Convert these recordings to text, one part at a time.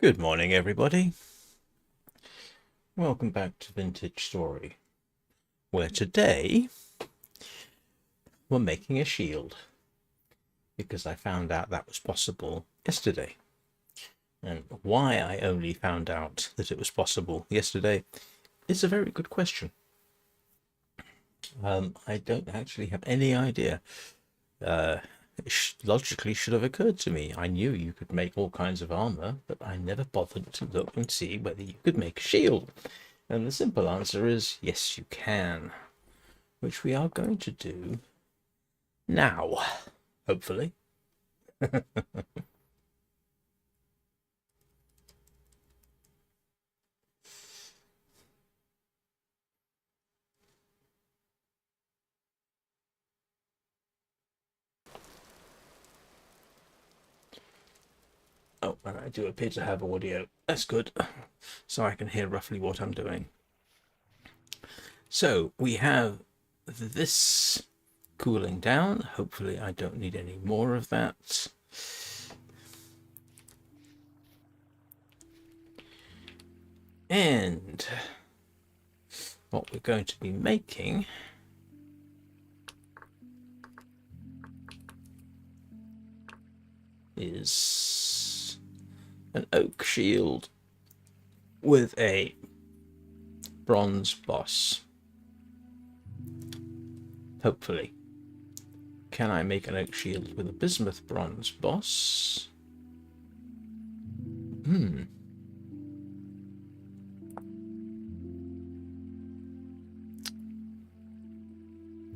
Good morning, everybody. Welcome back to Vintage Story, where today we're making a shield because I found out that was possible yesterday. And why I only found out that it was possible yesterday is a very good question. I don't actually have any idea. It logically should have occurred to me. I knew you could make all kinds of armor, but I never bothered to look and see whether you could make a shield. And the simple answer is yes, you can, which we are going to do now, hopefully. Oh, and I do appear to have audio. That's good, so I can hear roughly what I'm doing. So we have this cooling down. Hopefully I don't need any more of that. And what we're going to be making is an oak shield with a bronze boss. Hopefully. Can I make an oak shield with a bismuth bronze boss?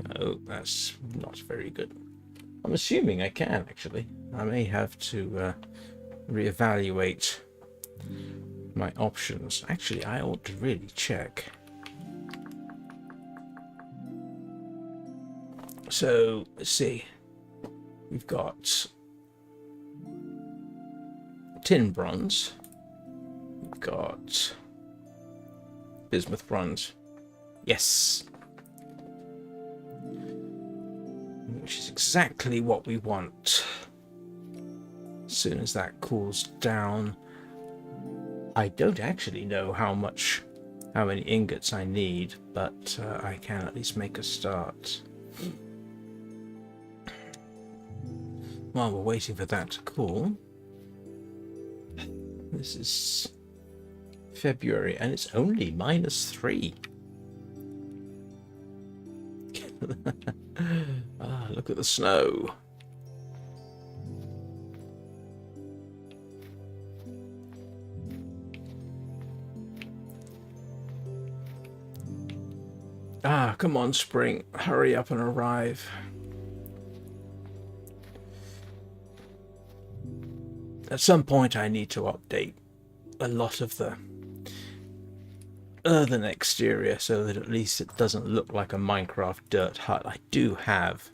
No, that's not very good. I'm assuming I can, actually. I may have to reevaluate my options. Actually, I ought to really check. So, let's see. We've got tin bronze. We've got bismuth bronze. Yes! Which is exactly what we want. As soon as that cools down, I don't actually know how many ingots I need, but I can at least make a start. While we're waiting for that to cool, this is February and it's only -3. Ah, look at the snow. Ah, come on, spring. Hurry up and arrive. At some point, I need to update a lot of the earthen exterior so that at least it doesn't look like a Minecraft dirt hut. I do have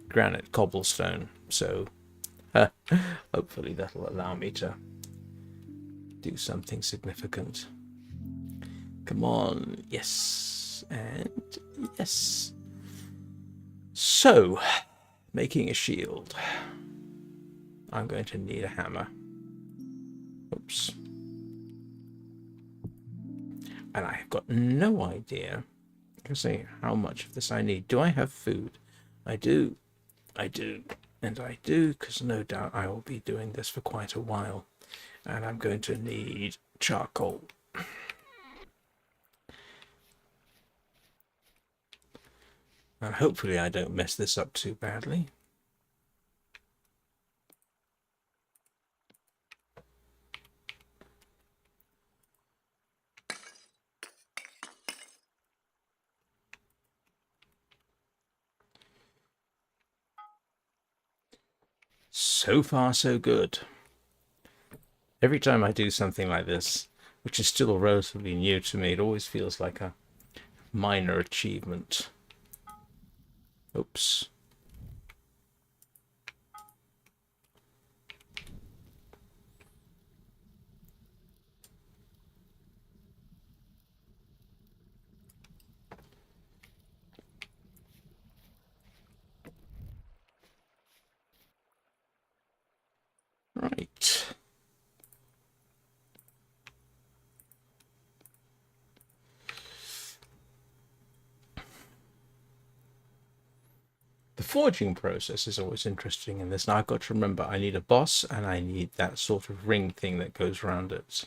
granite cobblestone, so hopefully that'll allow me to do something significant. Come on, yes, and yes. So, making a shield. I'm going to need a hammer. Oops. And I've got no idea. I say how much of this I need. Do I have food? I do. I do. And I do, because no doubt I will be doing this for quite a while. And I'm going to need charcoal. And hopefully I don't mess this up too badly. So far, so good. Every time I do something like this, which is still relatively new to me, it always feels like a minor achievement. Oops. Right. forging process is always interesting in this. Now I've got to remember I need a boss and I need that sort of ring thing that goes around it.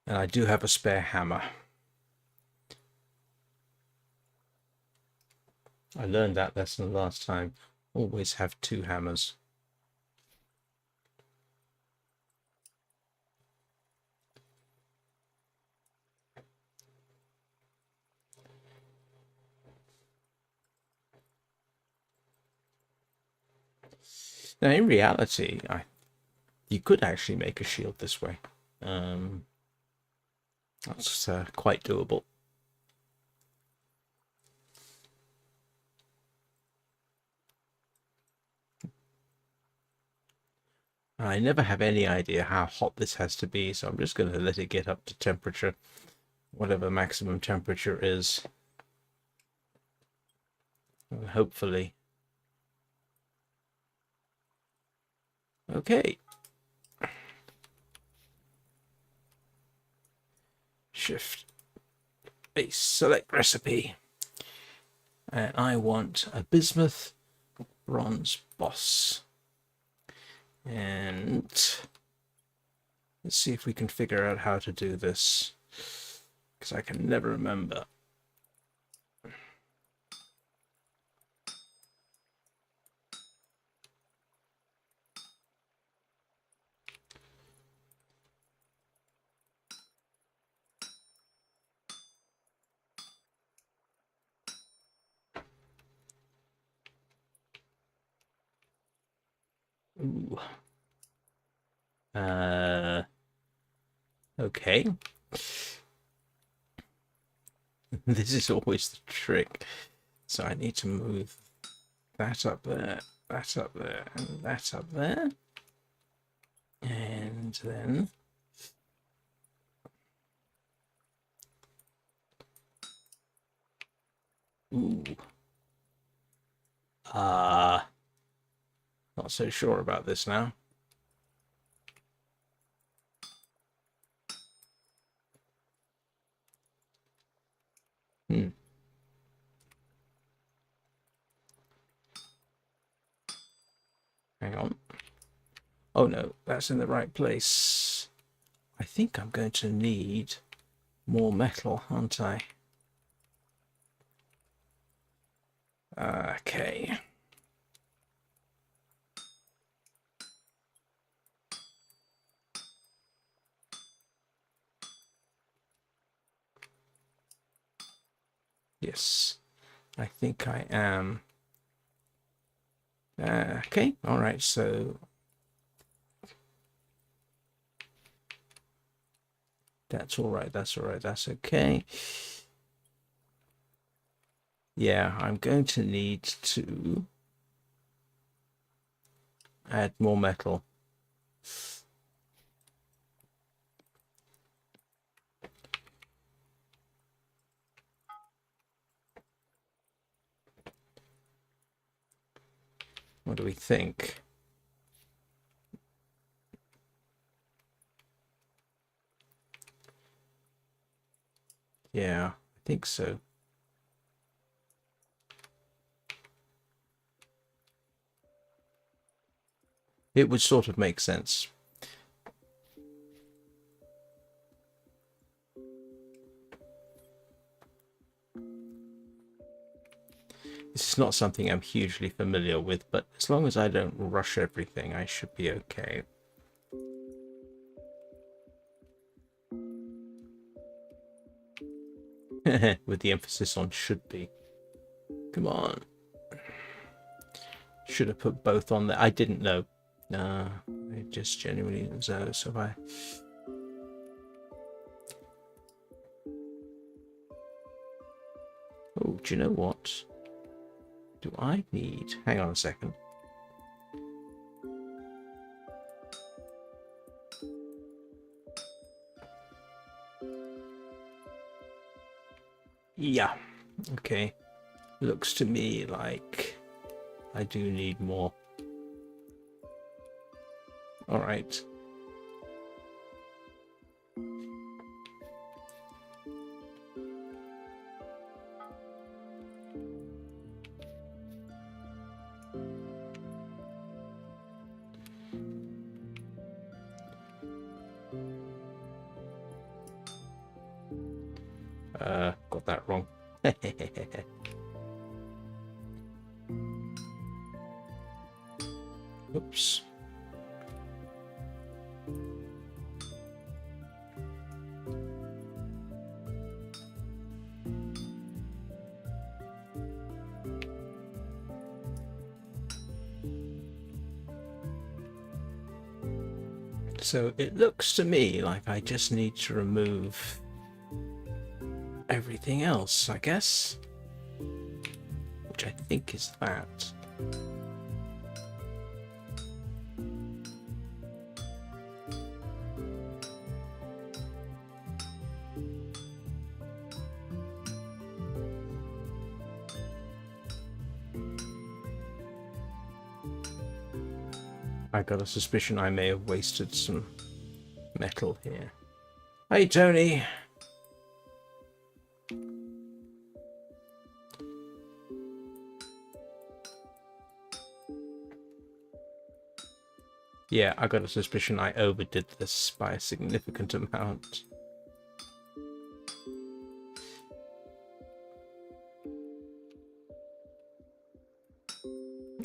And I do have a spare hammer. I learned that lesson last time. Always have 2 hammers. Now, in reality, you could actually make a shield this way. That's quite doable. I never have any idea how hot this has to be, so I'm just going to let it get up to temperature, whatever maximum temperature is. And hopefully. Okay. Shift. A select recipe. And I want a bismuth bronze boss. And let's see if we can figure out how to do this, because I can never remember. Ooh. Okay. This is always the trick. So I need to move that up there, that up there, and that up there. And then ooh. Not so sure about this now. Hang on. Oh no, that's in the right place. I think I'm going to need more metal, aren't I? Okay. Yes, I think I am. Okay, all right, so that's all right, that's all right, that's okay. Yeah, I'm going to need to add more metal. What do we think? Yeah, I think so. It would sort of make sense. This is not something I'm hugely familiar with, but as long as I don't rush everything, I should be okay. With the emphasis on should be. Come on. Should have put both on there. I didn't know. I just genuinely so if I. Oh, do you know what? Do I need? Hang on a second. Yeah. Okay. Looks to me like I do need more. All right. Got that wrong. Oops. So it looks to me like I just need to remove everything else, I guess. Which I think is that. I got a suspicion I may have wasted some metal here. Hey, Tony. Yeah, I got a suspicion I overdid this by a significant amount.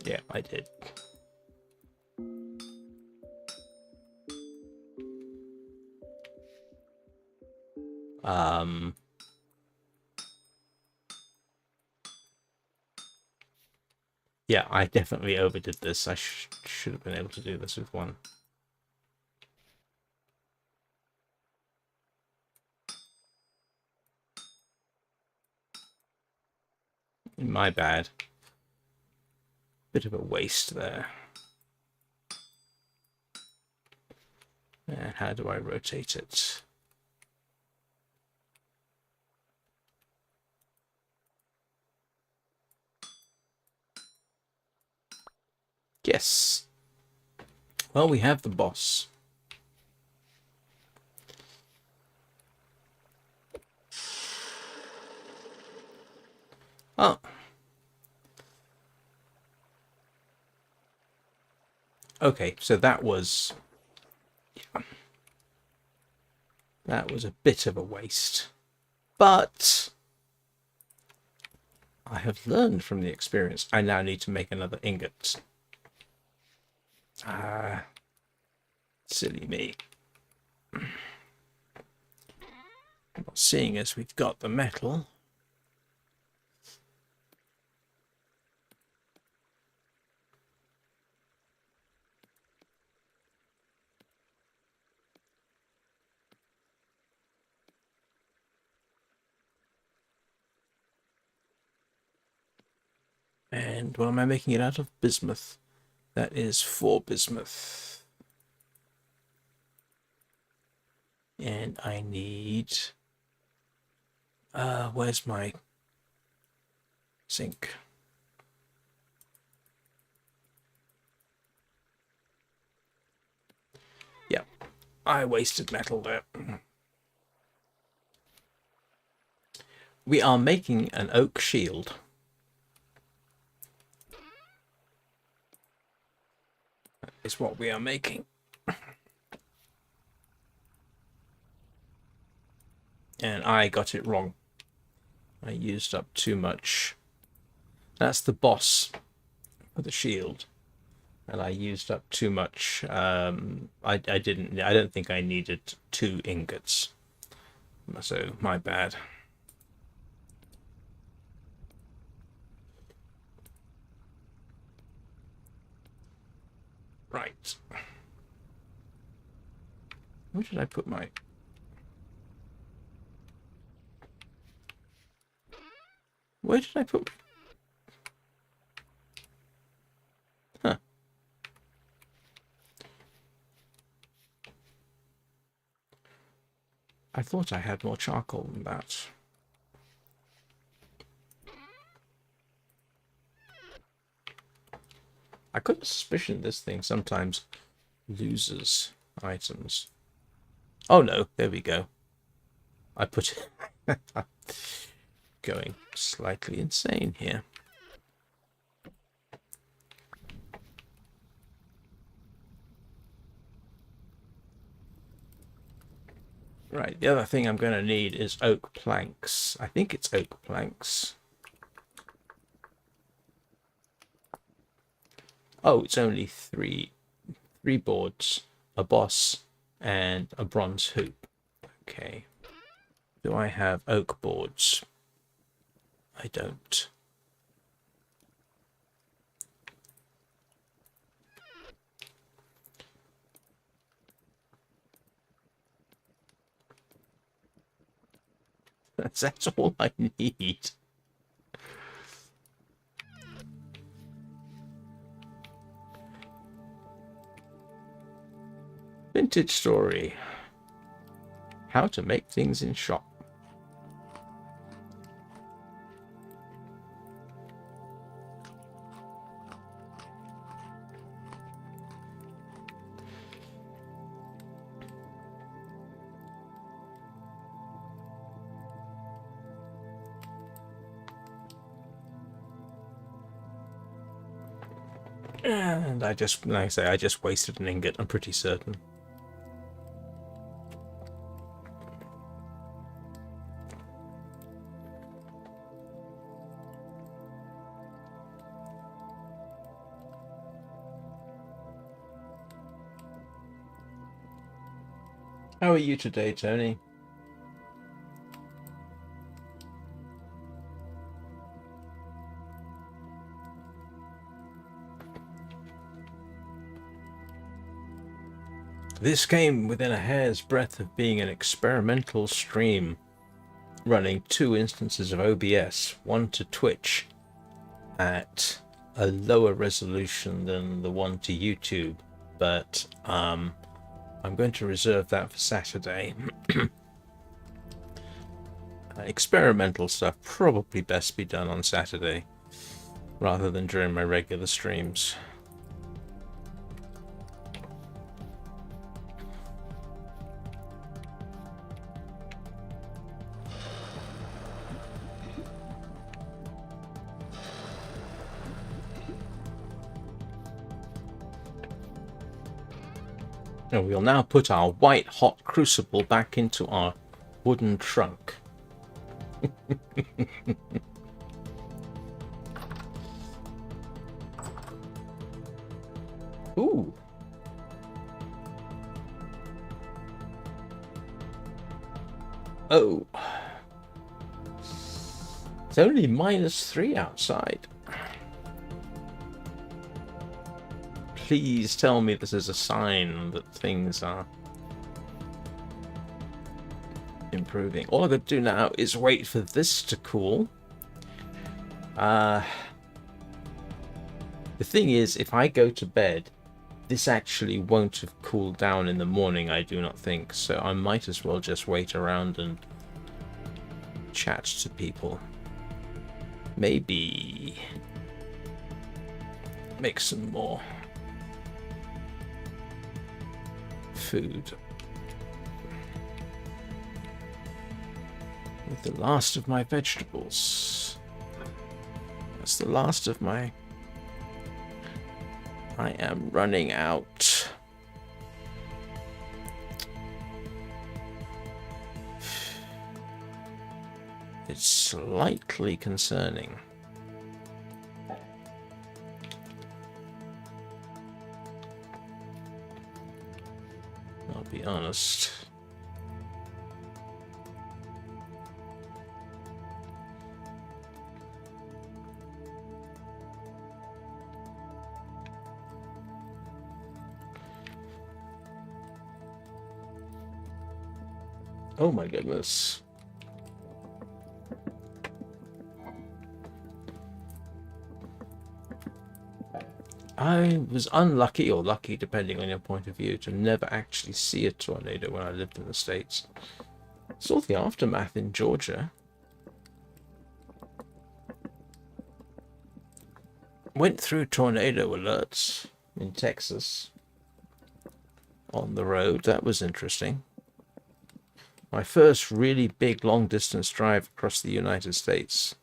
Yeah, I did. Yeah, I definitely overdid this. I should have been able to do this with one. My bad. Bit of a waste there. And how do I rotate it? Yes. Well, we have the boss. Oh. Okay, so that was a bit of a waste. But I have learned from the experience. I now need to make another ingot. Ah, silly me. Seeing as we've got the metal, and what am I making it out of? Bismuth. That is 4 bismuth. And I need... where's my zinc? Yep, I wasted metal there. We are making an oak shield. That is what we are making. And I got it wrong. I used up too much. That's the boss for the shield. And I used up too much. I don't think I needed 2 ingots. So my bad. Right. Where did I put my... Where did I put... Huh. I thought I had more charcoal than that. I could have suspicioned this thing sometimes loses items. Oh no, there we go. I put it... going slightly insane here. Right, the other thing I'm going to need is oak planks. I think it's oak planks. Oh, it's only three boards, a boss, and a bronze hoop. Okay. Do I have oak boards? I don't. That's all I need. Vintage story. How to make things in shop. And I just, like I say, I just wasted an ingot, I'm pretty certain. How are you today, Tony? This came within a hair's breadth of being an experimental stream, running 2 instances of OBS, one to Twitch at a lower resolution than the one to YouTube, but I'm going to reserve that for Saturday. Experimental stuff probably best be done on Saturday rather than during my regular streams. And we'll now put our white hot crucible back into our wooden trunk. Ooh. Oh. It's only -3 outside. Please tell me this is a sign that things are improving. All I've got to do now is wait for this to cool. The thing is, if I go to bed, this actually won't have cooled down in the morning, I do not think. So I might as well just wait around and chat to people. Maybe make some more food. With the last of my vegetables. That's the last of my... I am running out. It's slightly concerning. I'll be honest. Oh my goodness. I was unlucky, or lucky depending on your point of view, to never actually see a tornado when I lived in the States. Saw the aftermath in Georgia. Went through tornado alerts in Texas on the road. That was interesting. My first really big long distance drive across the United States.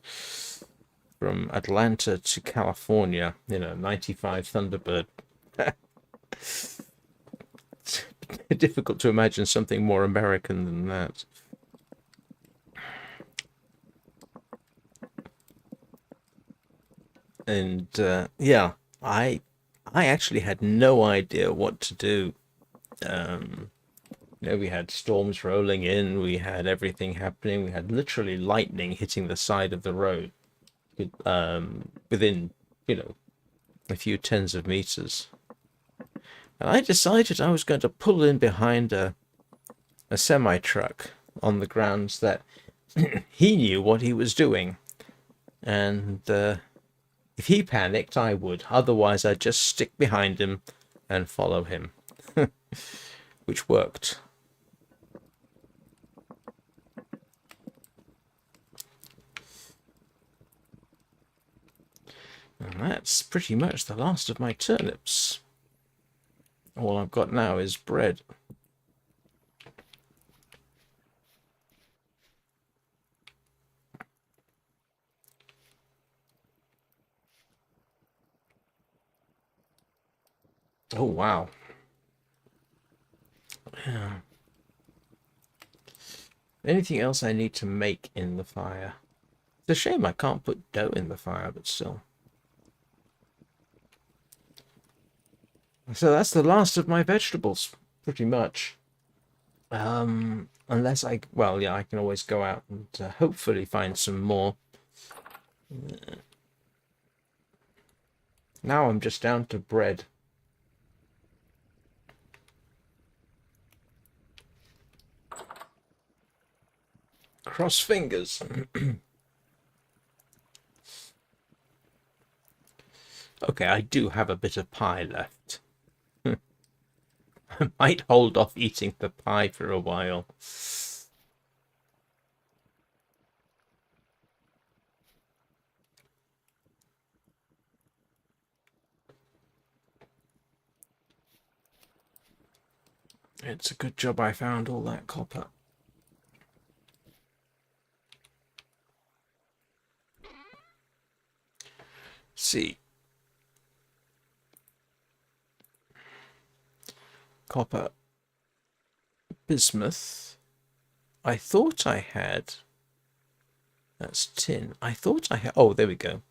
From Atlanta to California, 95 Thunderbird. difficult to imagine something more American than that. And yeah, I actually had no idea what to do. Um, we had storms rolling in, we had everything happening, we had literally lightning hitting the side of the road, within, a few tens of meters. And I decided I was going to pull in behind a semi truck on the grounds that he knew what he was doing. And if he panicked, I would. Otherwise, I'd just stick behind him and follow him, which worked. And that's pretty much the last of my turnips. All I've got now is bread. Oh, wow. Yeah. Anything else I need to make in the fire? It's a shame I can't put dough in the fire, but still. So that's the last of my vegetables, pretty much. Unless well, yeah, I can always go out and hopefully find some more. Now I'm just down to bread. Cross fingers. Okay, I do have a bit of pie left. I might hold off eating the pie for a while. It's a good job I found all that copper. See. Copper. Bismuth. I thought I had... That's tin. I thought I had... Oh, there we go.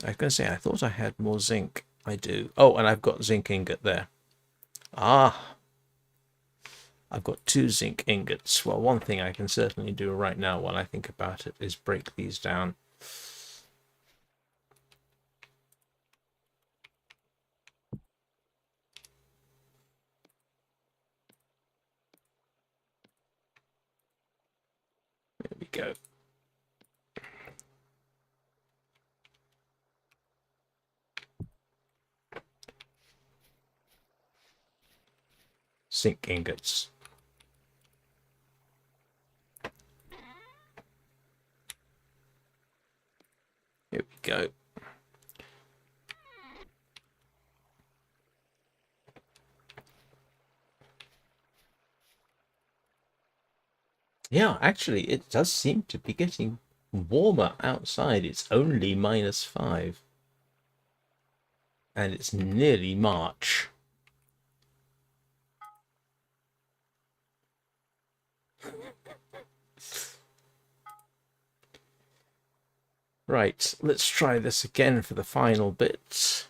I was going to say, I thought I had more zinc. I do. Oh, and I've got zinc ingot there. Ah! I've got 2 zinc ingots. Well, one thing I can certainly do right now while I think about it is break these down. There we go. Zinc ingots. Here we go. Yeah, actually, it does seem to be getting warmer outside. It's only -5. And it's nearly March. Right, let's try this again for the final bit.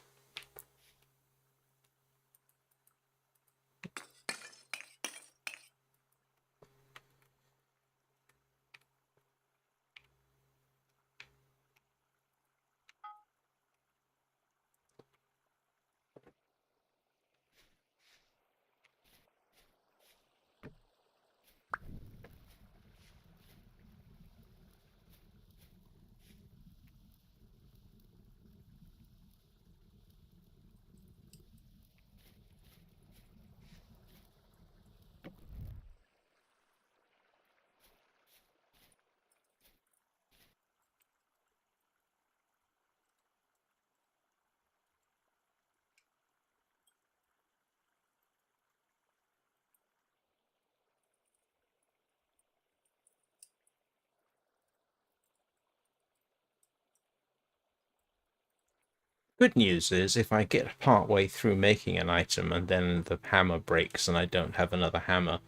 Good news is if I get part way through making an item and then the hammer breaks and I don't have another hammer,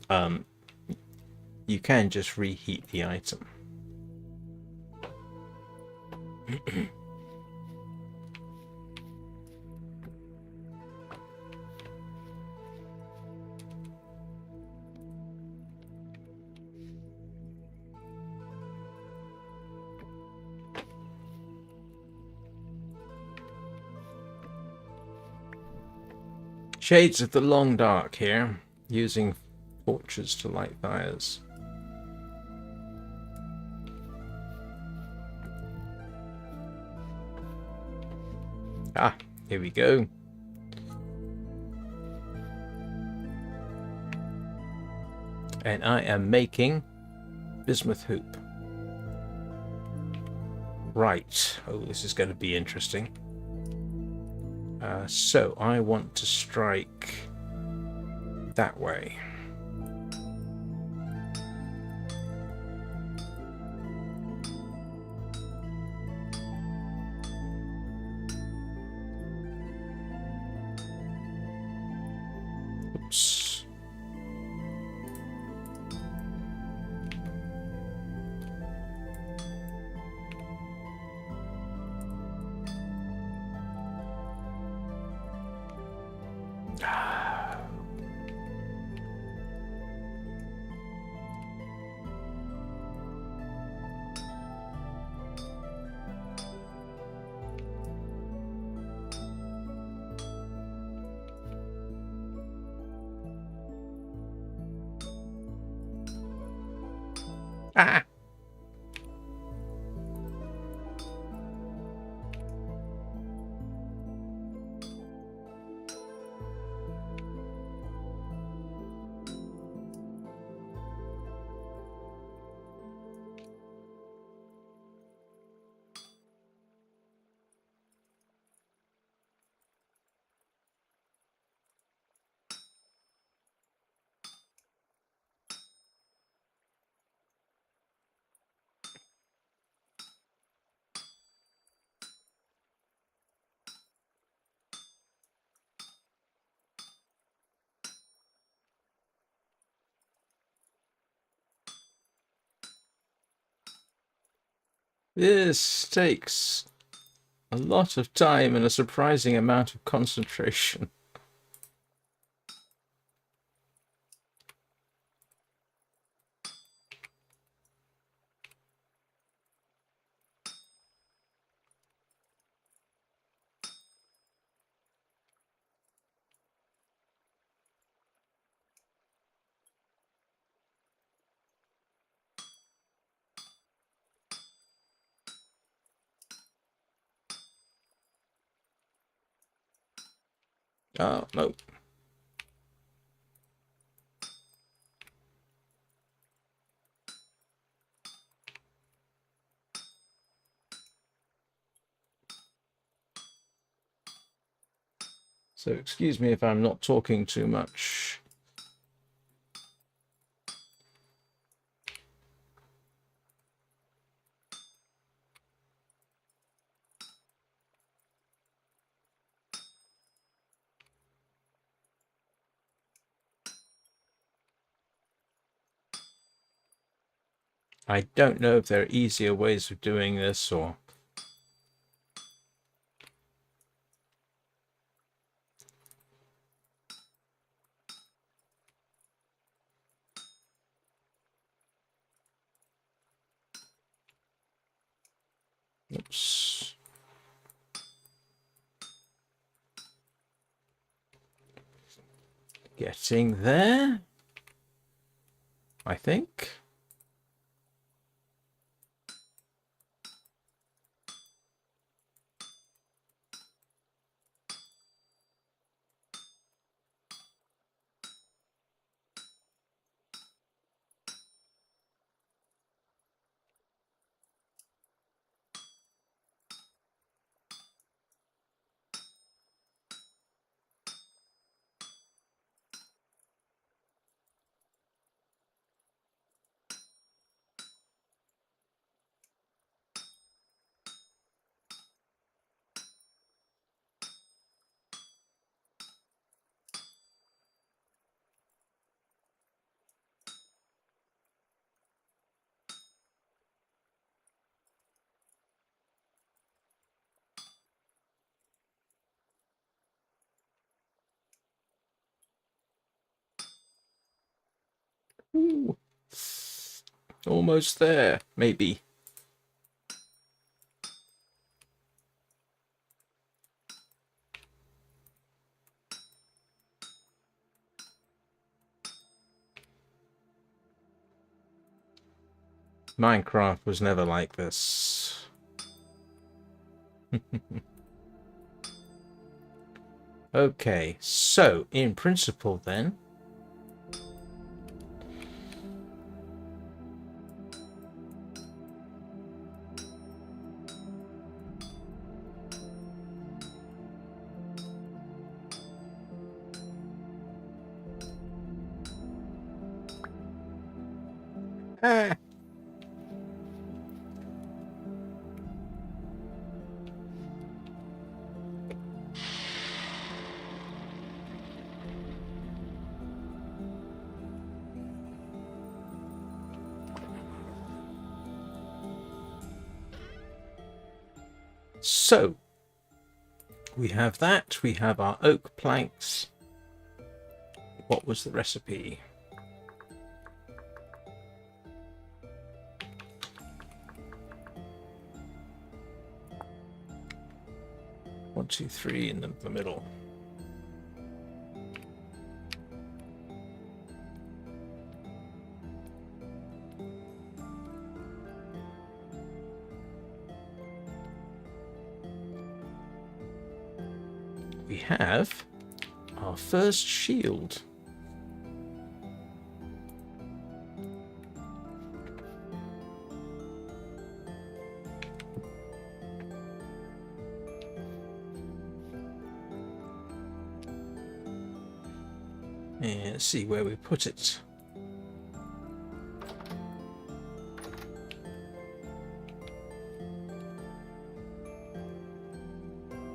um, you can just reheat the item. Shades of the Long Dark here, using torches to light fires. Ah, here we go. And I am making bismuth hoop. Right. Oh, this is going to be interesting. So I want to strike that way. Oops. Ah! This takes a lot of time and a surprising amount of concentration. Oh, no. So excuse me if I'm not talking too much. I don't know if there are easier ways of doing this or... Oops. Getting there, I think. Ooh. Almost there, maybe. Minecraft was never like this. Okay, so in principle then, ah, so we have that. We have our oak planks. What was the recipe? One, two, three in the middle. We have our first shield. And let's see where we put it.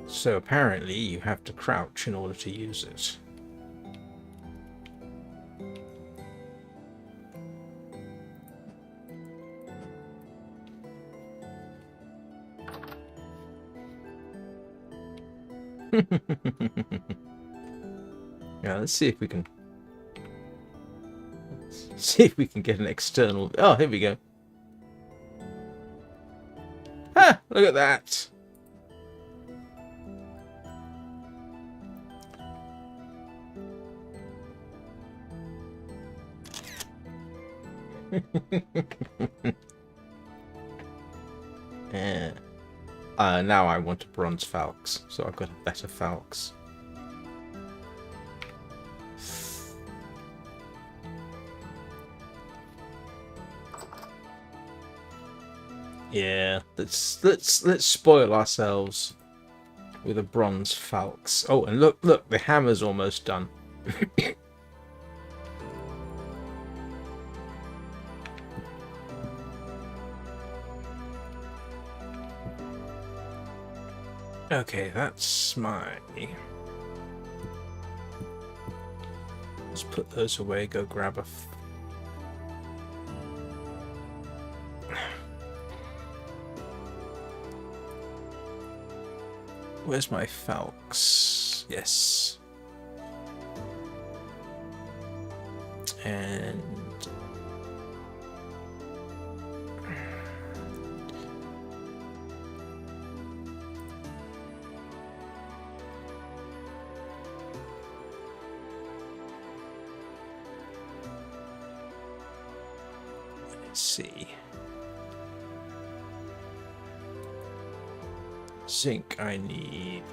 So apparently you have to crouch in order to use it. Yeah, let's see if we can get an external. Oh, here we go. Ah, look at that. Yeah. Now I want a bronze falx, so I've got a better falx. Yeah, let's spoil ourselves with a bronze falx. Oh, and look, the hammer's almost done. Okay, that's my... Let's put those away, go grab a... Where's my falx? Yes. And... let's see. Zinc I need.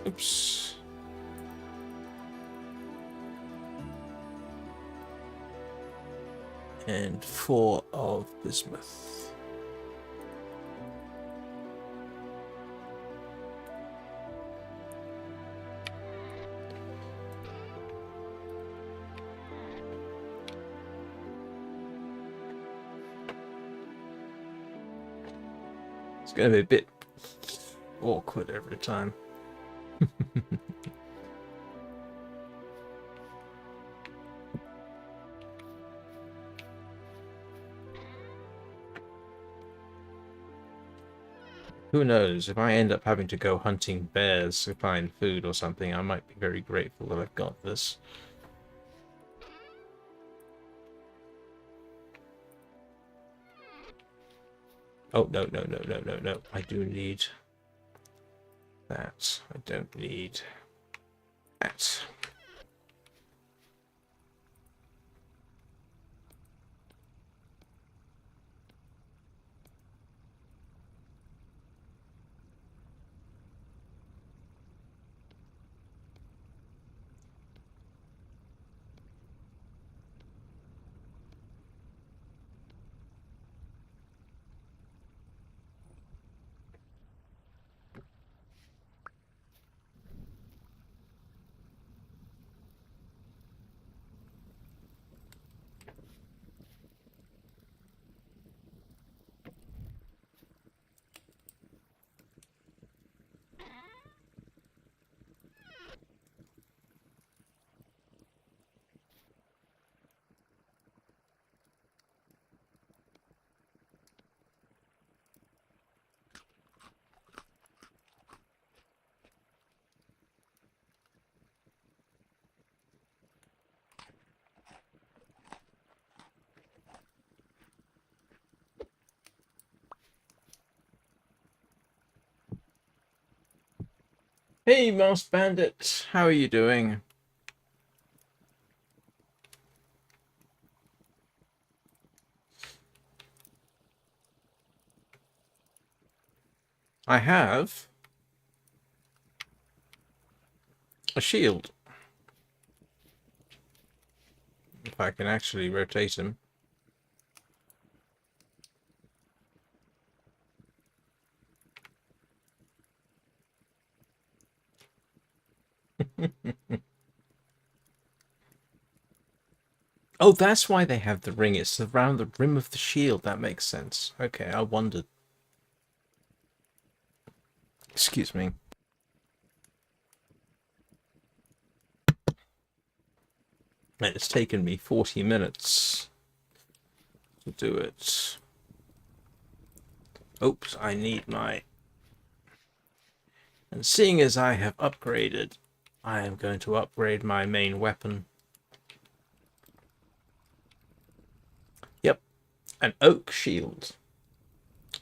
Oops. And 4 of bismuth. It's going to be a bit awkward every time. Who knows, if I end up having to go hunting bears to find food or something, I might be very grateful that I've got this. Oh, no, no, no, no, no, no. I do need that. I don't need that. Hey, Mouse Bandit. How are you doing? I have a shield. If I can actually rotate him. Oh, that's why they have the ring. It's around the rim of the shield. That makes sense. Okay, I wondered. Excuse me. And it's taken me 40 minutes to do it. Oops, I need my... And seeing as I have upgraded, I am going to upgrade my main weapon. Yep, an oak shield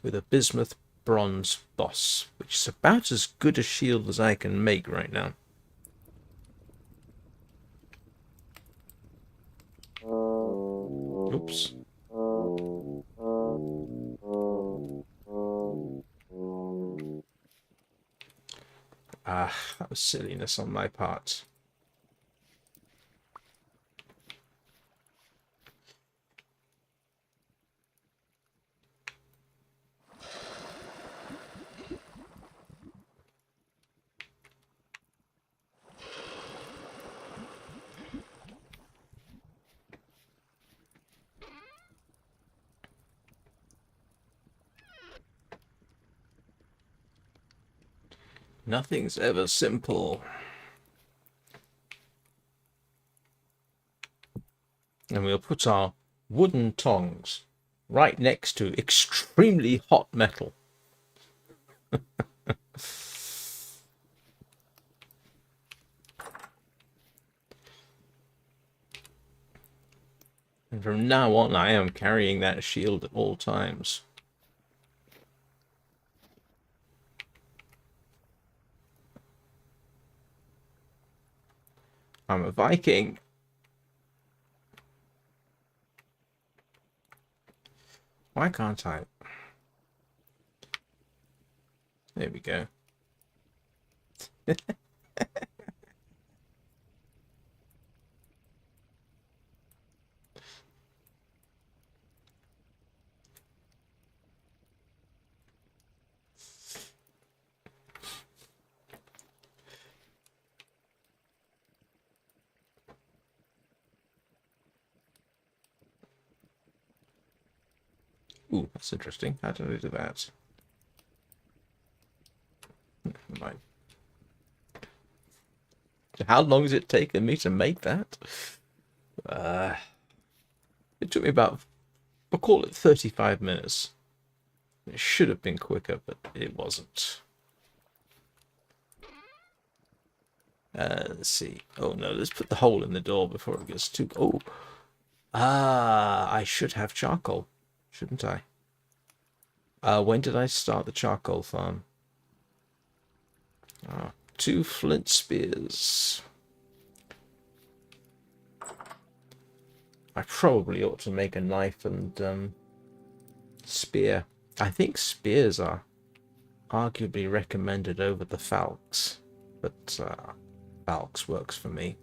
with a bismuth bronze boss, which is about as good a shield as I can make right now. Oops. Ah, that was silliness on my part. Nothing's ever simple. And we'll put our wooden tongs right next to extremely hot metal. And from now on, I am carrying that shield at all times. I'm a Viking. Why can't I? There we go. Ooh, that's interesting. How do I do that? Never mind. How long has it taken me to make that? It took me about, we'll call it 35 minutes. It should have been quicker, but it wasn't. Let's see. Oh no, let's put the hole in the door before it gets too... Oh! Ah, I should have charcoal, shouldn't I? When did I start the charcoal farm? 2 flint spears. I probably ought to make a knife and spear. I think spears are arguably recommended over the falcons, but falcons works for me.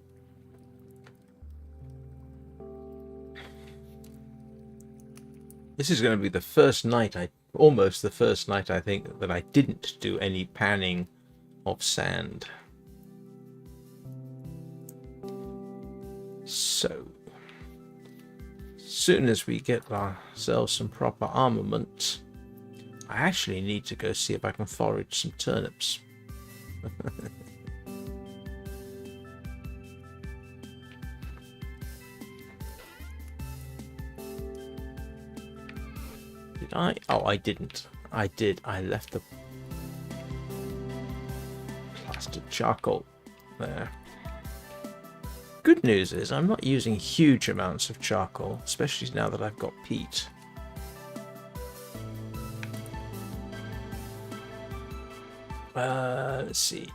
This is going to be the first night almost the first night I think that I didn't do any panning of sand. So, as soon as we get ourselves some proper armament, I actually need to go see if I can forage some turnips. Did I? Oh, I didn't. I did. I left the plastered charcoal there. Good news is I'm not using huge amounts of charcoal, especially now that I've got peat. Let's see.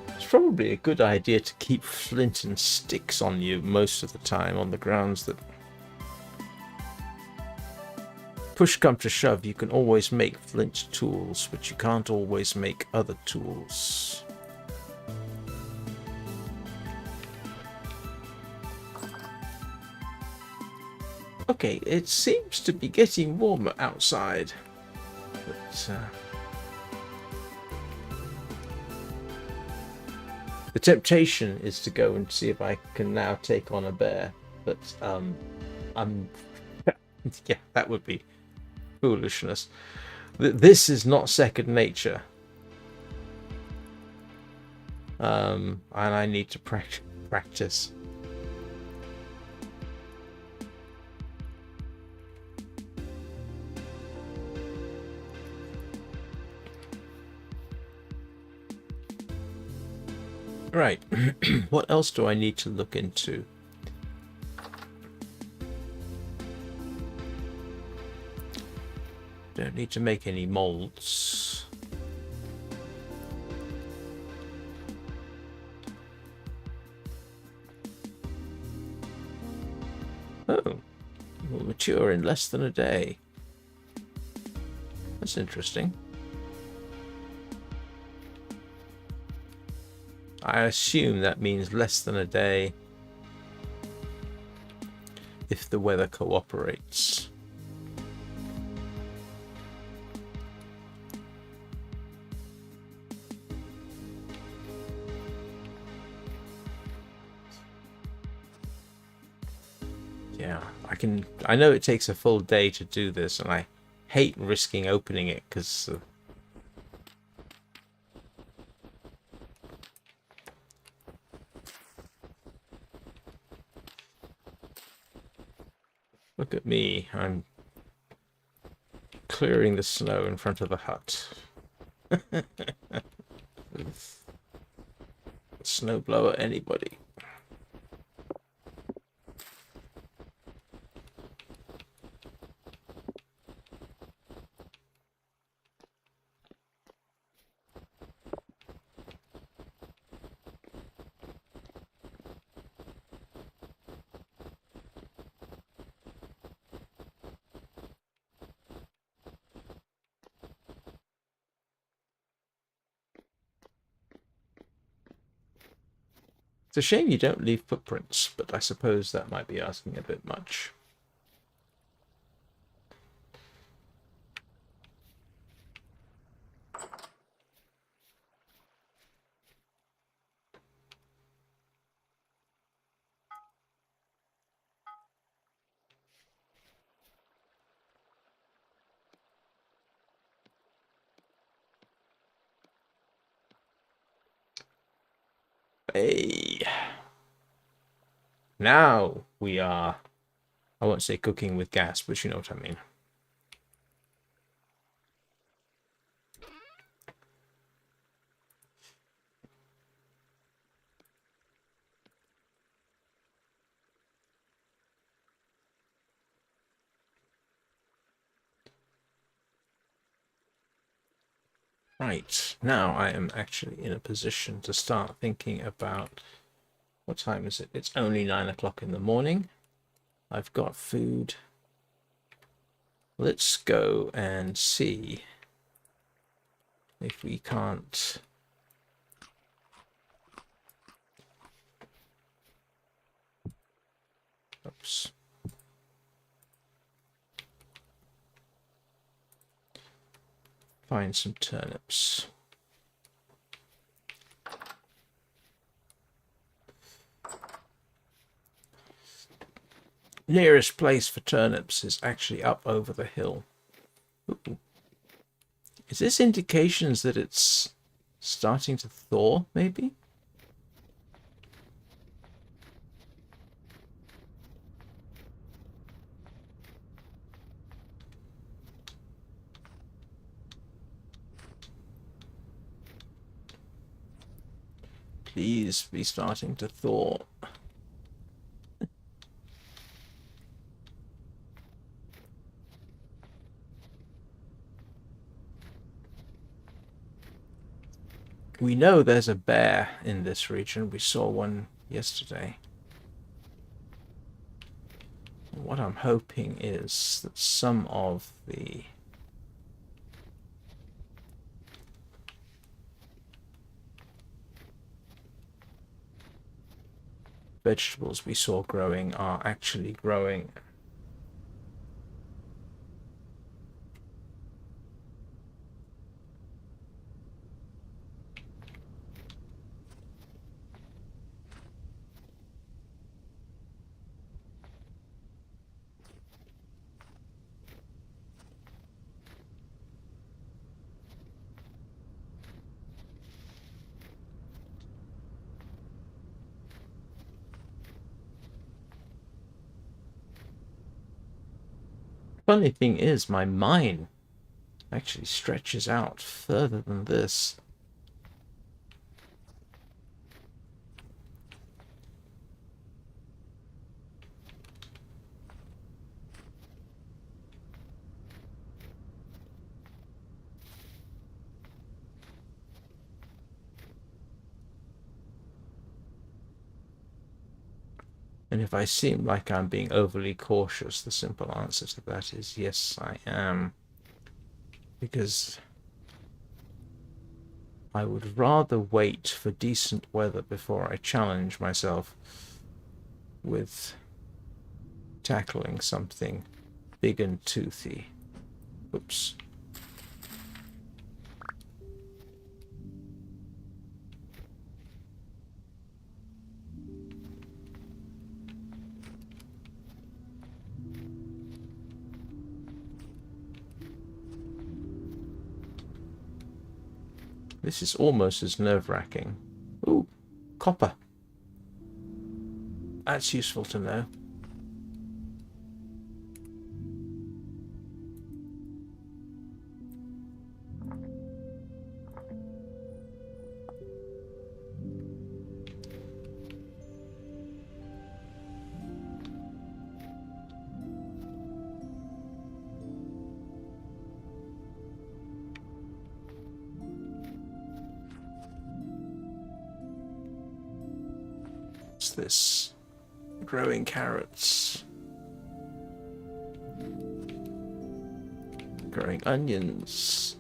It's probably a good idea to keep flint and sticks on you most of the time, on the grounds that push come to shove, you can always make flint tools, but you can't always make other tools. Okay, it seems to be getting warmer outside, but the temptation is to go and see if I can now take on a bear, but I'm yeah, that would be foolishness. This is not second nature, and I need to practice. Right, what else do I need to look into? Don't need to make any molds. Oh, it will mature in less than a day. That's interesting. I assume that means less than a day if the weather cooperates. Yeah, I know it takes a full day to do this, and I hate risking opening it because look at me, I'm clearing the snow in front of the hut. Snowblower anybody. It's a shame you don't leave footprints, but I suppose that might be asking a bit much. Hey. Now we are, I won't say cooking with gas, but you know what I mean. Right, now I am actually in a position to start thinking about what time is it? It's only 9 o'clock in the morning. I've got food. Let's go and see if we can't oops. Find some turnips. Nearest place for turnips is actually up over the hill. Ooh. Is this indications that it's starting to thaw, maybe? Please be starting to thaw. We know there's a bear in this region. We saw one yesterday. What I'm hoping is that some of the vegetables we saw growing are actually growing. Funny thing is, my mind actually stretches out further than this. And if I seem like I'm being overly cautious, the simple answer to that is yes, I am. Because I would rather wait for decent weather before I challenge myself with tackling something big and toothy. Oops. This is almost as nerve-wracking. Ooh, copper. That's useful to know. What's this? Growing carrots. Growing onions.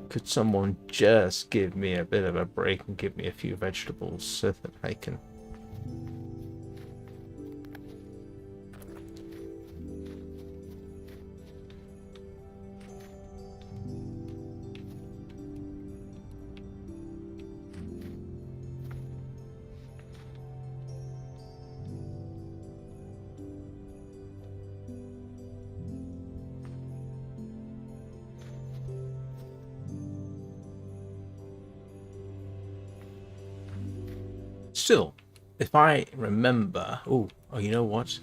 Could someone just give me a bit of a break and give me a few vegetables so that I can... Still, if I remember... Oh, you know what?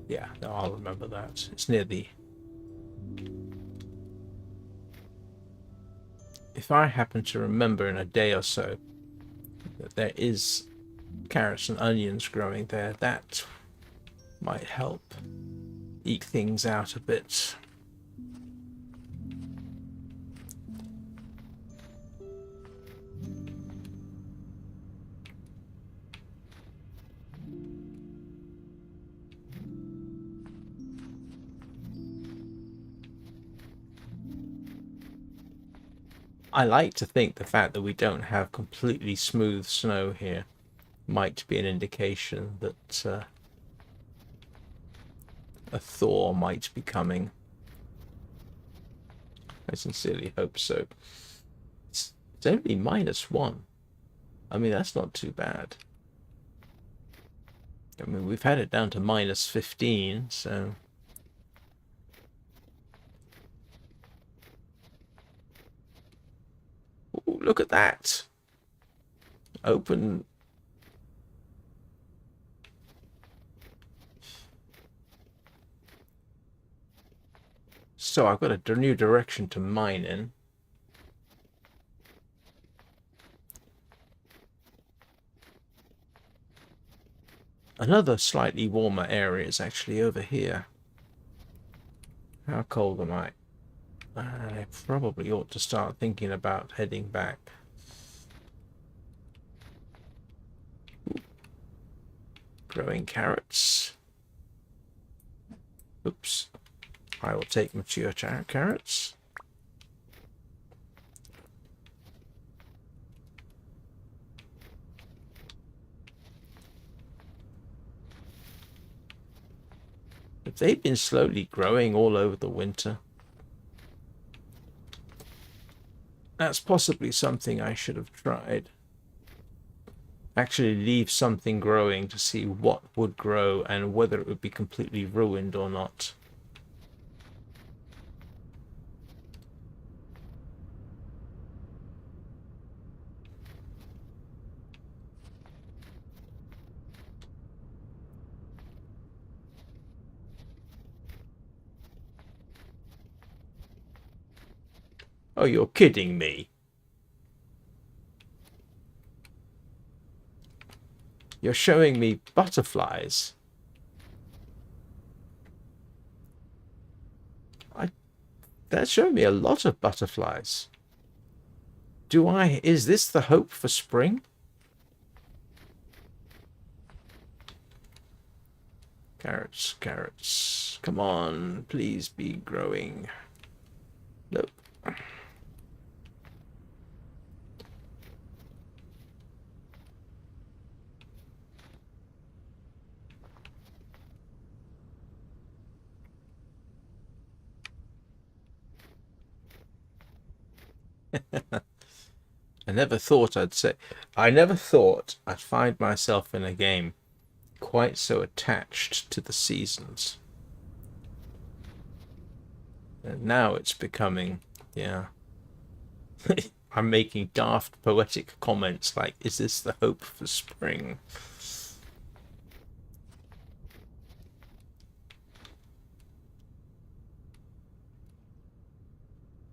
Yeah, no, I'll remember that. It's near the... If I happen to remember in a day or so that there is carrots and onions growing there, that Might help eke things out a bit. I like to think the fact that we don't have completely smooth snow here might be an indication that a thaw might be coming. I sincerely hope so. It's only -1. I mean, that's not too bad. I mean, we've had it down to -15, so... Ooh, look at that! Open... So I've got a new direction to mine in. Another slightly warmer area is actually over here. How cold am I? I probably ought to start thinking about heading back. Growing carrots. Oops. I will take mature carrots. If they've been slowly growing all over the winter, that's possibly something I should have tried. Actually leave something growing to see what would grow and whether it would be completely ruined or not. Oh, you're kidding me. You're showing me butterflies. That's showing me a lot of butterflies. Is this the hope for spring? Carrots, carrots. Come on, please be growing. Nope. I never thought I'd find myself in a game quite so attached to the seasons. And now it's becoming, yeah. I'm making daft poetic comments like, is this the hope for spring?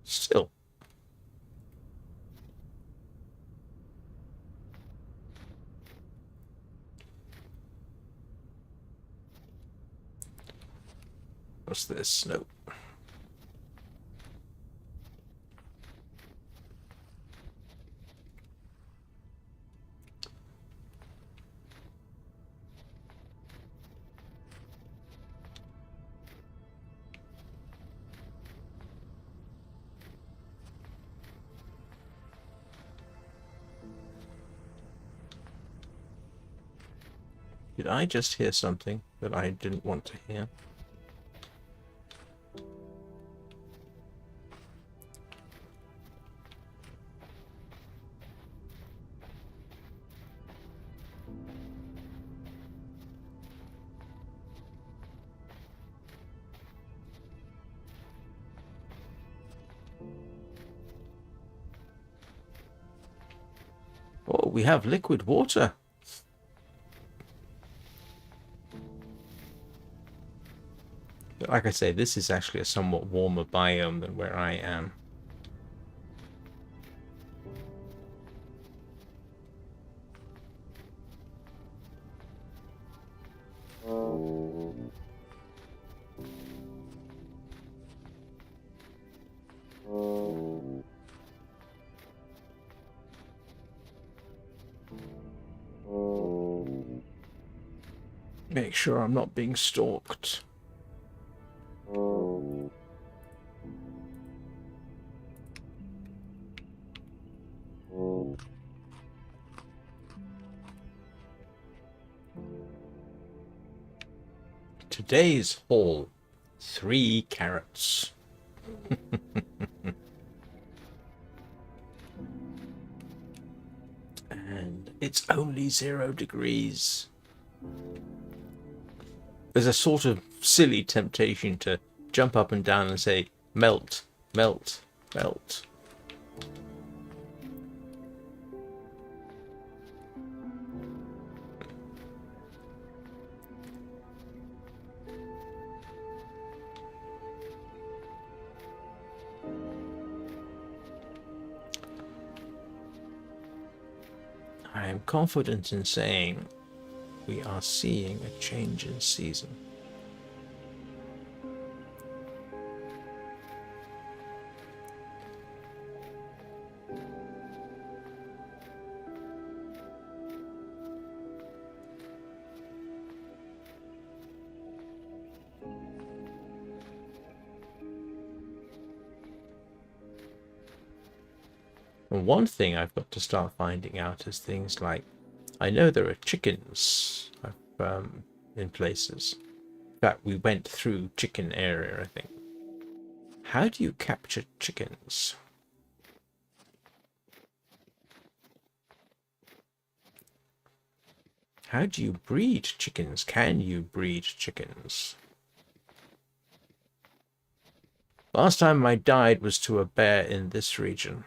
Still. What's this? Nope. Did I just hear something that I didn't want to hear? Oh, we have liquid water. But like I say, this is actually a somewhat warmer biome than where I am. Make sure I'm not being stalked. Today's haul, 3 carrots. And it's only 0 degrees. There's a sort of silly temptation to jump up and down and say, melt, melt, melt. I am confident in saying we are seeing a change in season. And one thing I've got to start finding out is things like, I know there are chickens in places. In fact, we went through chicken area, I think. How do you capture chickens? How do you breed chickens? Can you breed chickens? Last time I died was to a bear in this region.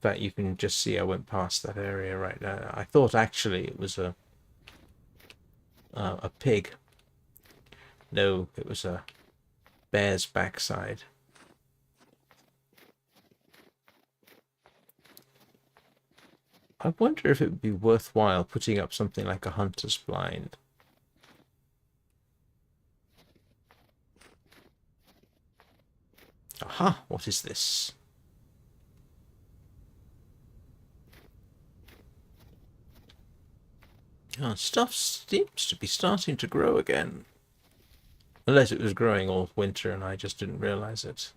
That you can just see I went past that area right now. I thought actually it was a pig. No, it was a bear's backside. I wonder if it would be worthwhile putting up something like a hunter's blind. Aha, what is this? Oh, stuff seems to be starting to grow again. Unless it was growing all winter and I just didn't realize it.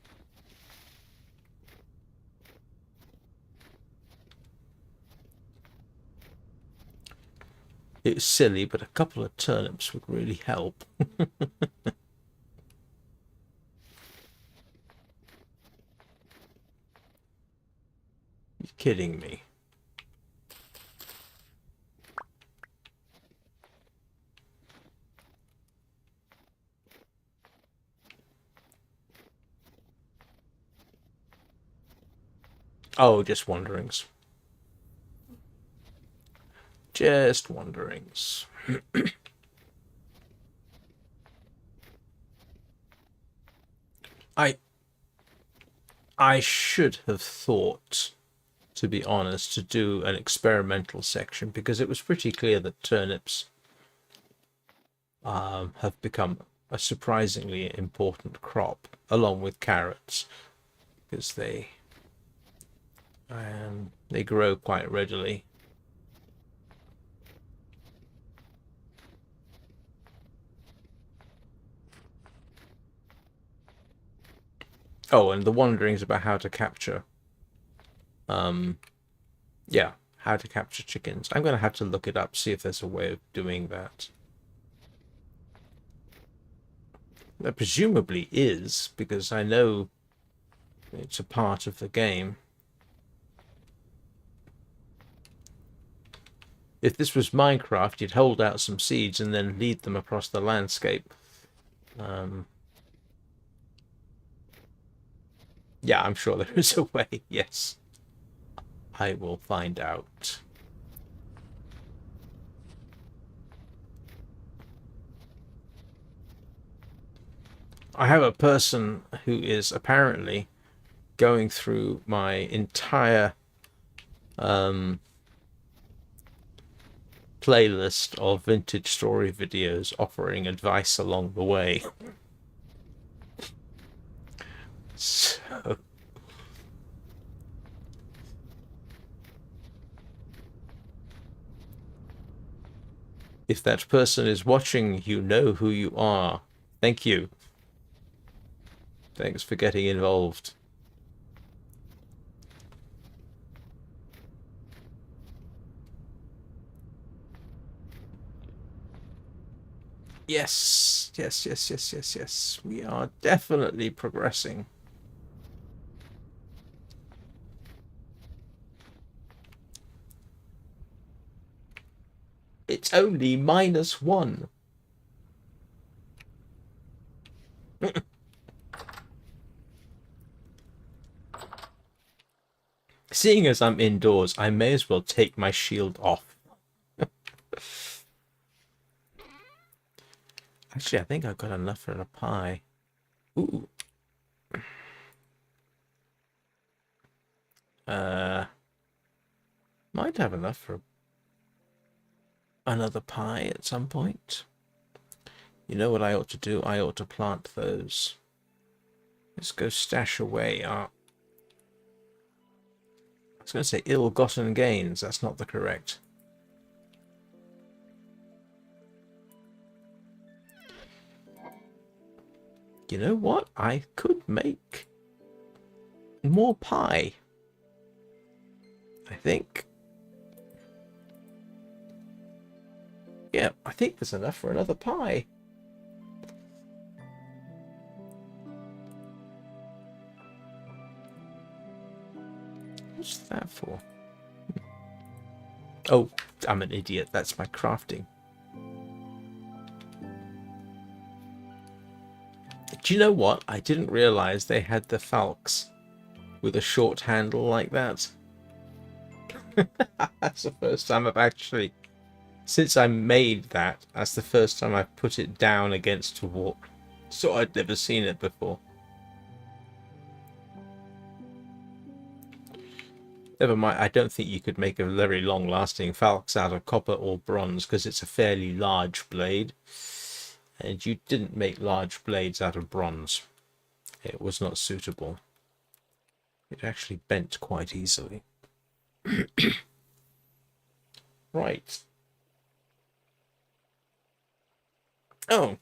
It's silly, but a couple of turnips would really help. You're kidding me. Oh, just wanderings. Just wanderings. I should have thought, to be honest, to do an experimental section because it was pretty clear that turnips have become a surprisingly important crop, along with carrots, because they grow quite readily. Oh, and the wanderings about how to capture, yeah, how to capture chickens. I'm going to have to look it up, see if there's a way of doing that. There presumably is, because I know it's a part of the game. If this was Minecraft, you'd hold out some seeds and then lead them across the landscape. Yeah, I'm sure there is a way, yes. I will find out. I have a person who is apparently going through my entire playlist of vintage story videos, offering advice along the way. So If that person is watching, you know who you are. Thank you. Thanks for getting involved. Yes, yes, yes, yes, yes, yes. We are definitely progressing. It's only -1. Seeing as I'm indoors, I may as well take my shield off. Actually, I think I've got enough for a pie. Ooh. Might have enough for another pie at some point. You know what I ought to do? I ought to plant those. Let's go stash away our... I was going to say ill-gotten gains. That's not the correct. You know what? I could make more pie. I think. Yeah, I think there's enough for another pie. What's that for? Oh, I'm an idiot. That's my crafting. Do you know what? I didn't realize they had the falcons with a short handle like that. That's the first time I've actually... Since I made that, that's the first time I've put it down against a wall. So I'd never seen it before. Never mind, I don't think you could make a very long-lasting falx out of copper or bronze because it's a fairly large blade. And you didn't make large blades out of bronze. It was not suitable. It actually bent quite easily. Right. Oh.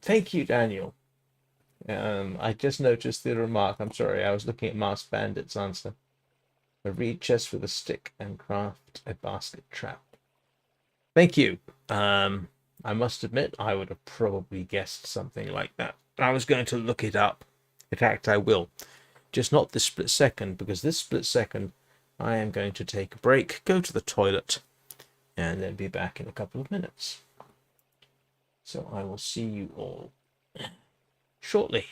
Thank you, Daniel. I just noticed the remark. I'm sorry, I was looking at Masked Bandit's answer. A reed chest with a stick and craft a basket trap. Thank you. I must admit, I would have probably guessed something like that. I was going to look it up. In fact, I will. Just not this split second, because this split second, I am going to take a break, go to the toilet, and then be back in a couple of minutes. So I will see you all shortly.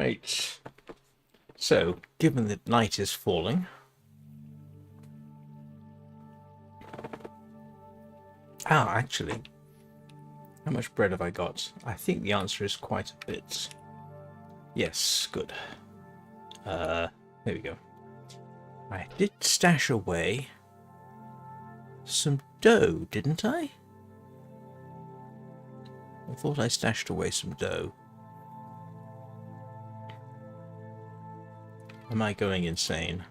Right. So, given that night is falling... Ah, actually, how much bread have I got? I think the answer is quite a bit. Yes, good. There we go. I did stash away some dough, didn't I? I thought I stashed away some dough. Am I going insane?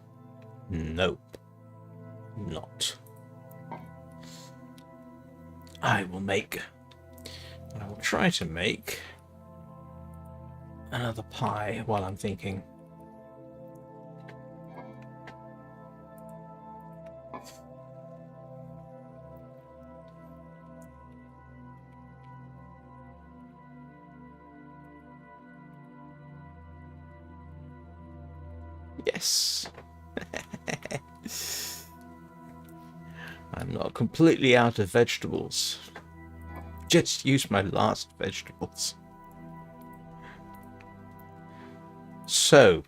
Nope. Not. I will try to make another pie while I'm thinking. Yes. I'm not completely out of vegetables. Just used my last vegetables. So,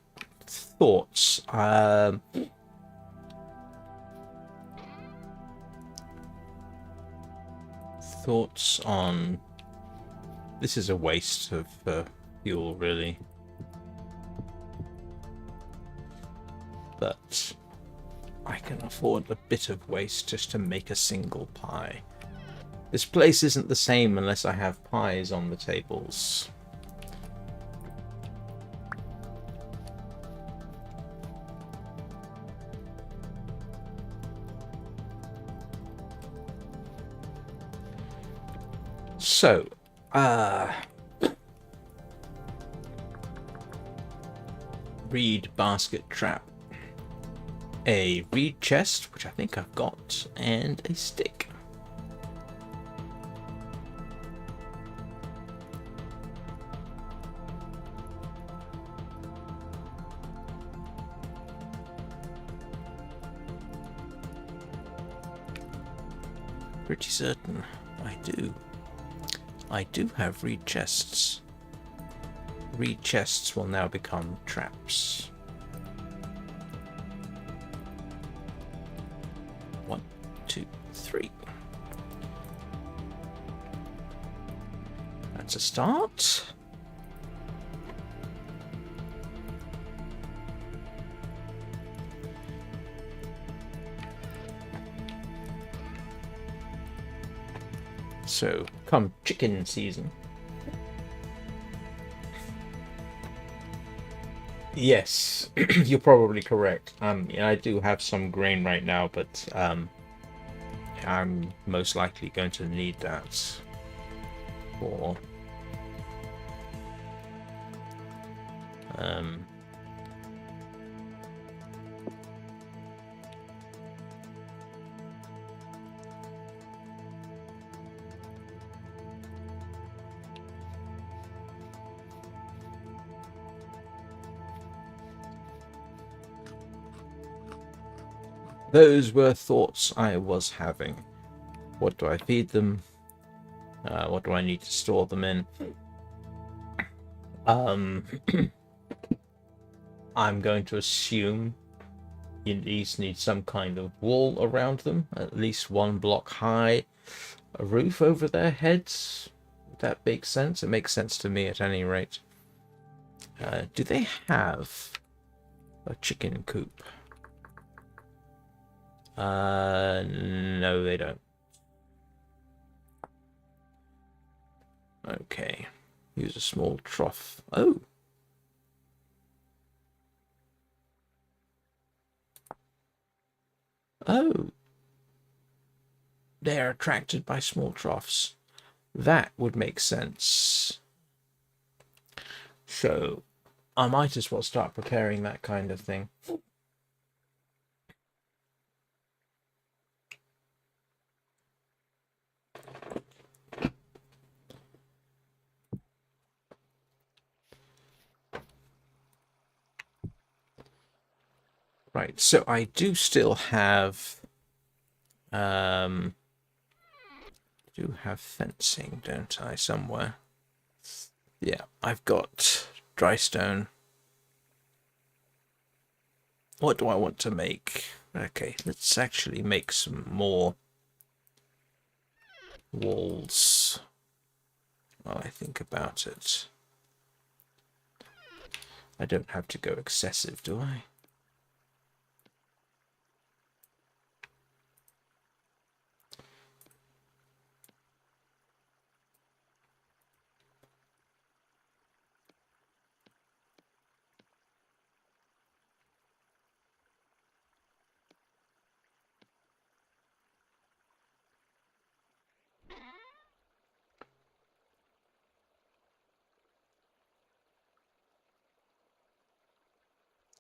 thoughts. Thoughts on... This is a waste of fuel, really. But I can afford a bit of waste just to make a single pie. This place isn't the same unless I have pies on the tables. So, reed basket trap. A reed chest, which I think I've got, and a stick. Pretty certain I do. I do have reed chests. Reed chests will now become traps. 1, 2, 3. That's a start. So, come chicken season. Yes, you're probably correct. Yeah, I do have some grain right now, but I'm most likely going to need that for those were thoughts I was having. What do I feed them? What do I need to store them in? I'm going to assume you at least need some kind of wall around them, at least 1 block high, a roof over their heads. Would that make sense? It makes sense to me at any rate. Do they have a chicken coop? No, they don't. Okay. Use a small trough. Oh. Oh. They're attracted by small troughs. That would make sense. So, I might as well start preparing that kind of thing. Right, so I do still have fencing, don't I, somewhere? Yeah, I've got dry stone. What do I want to make? Okay, let's actually make some more walls while I think about it. I don't have to go excessive, do I?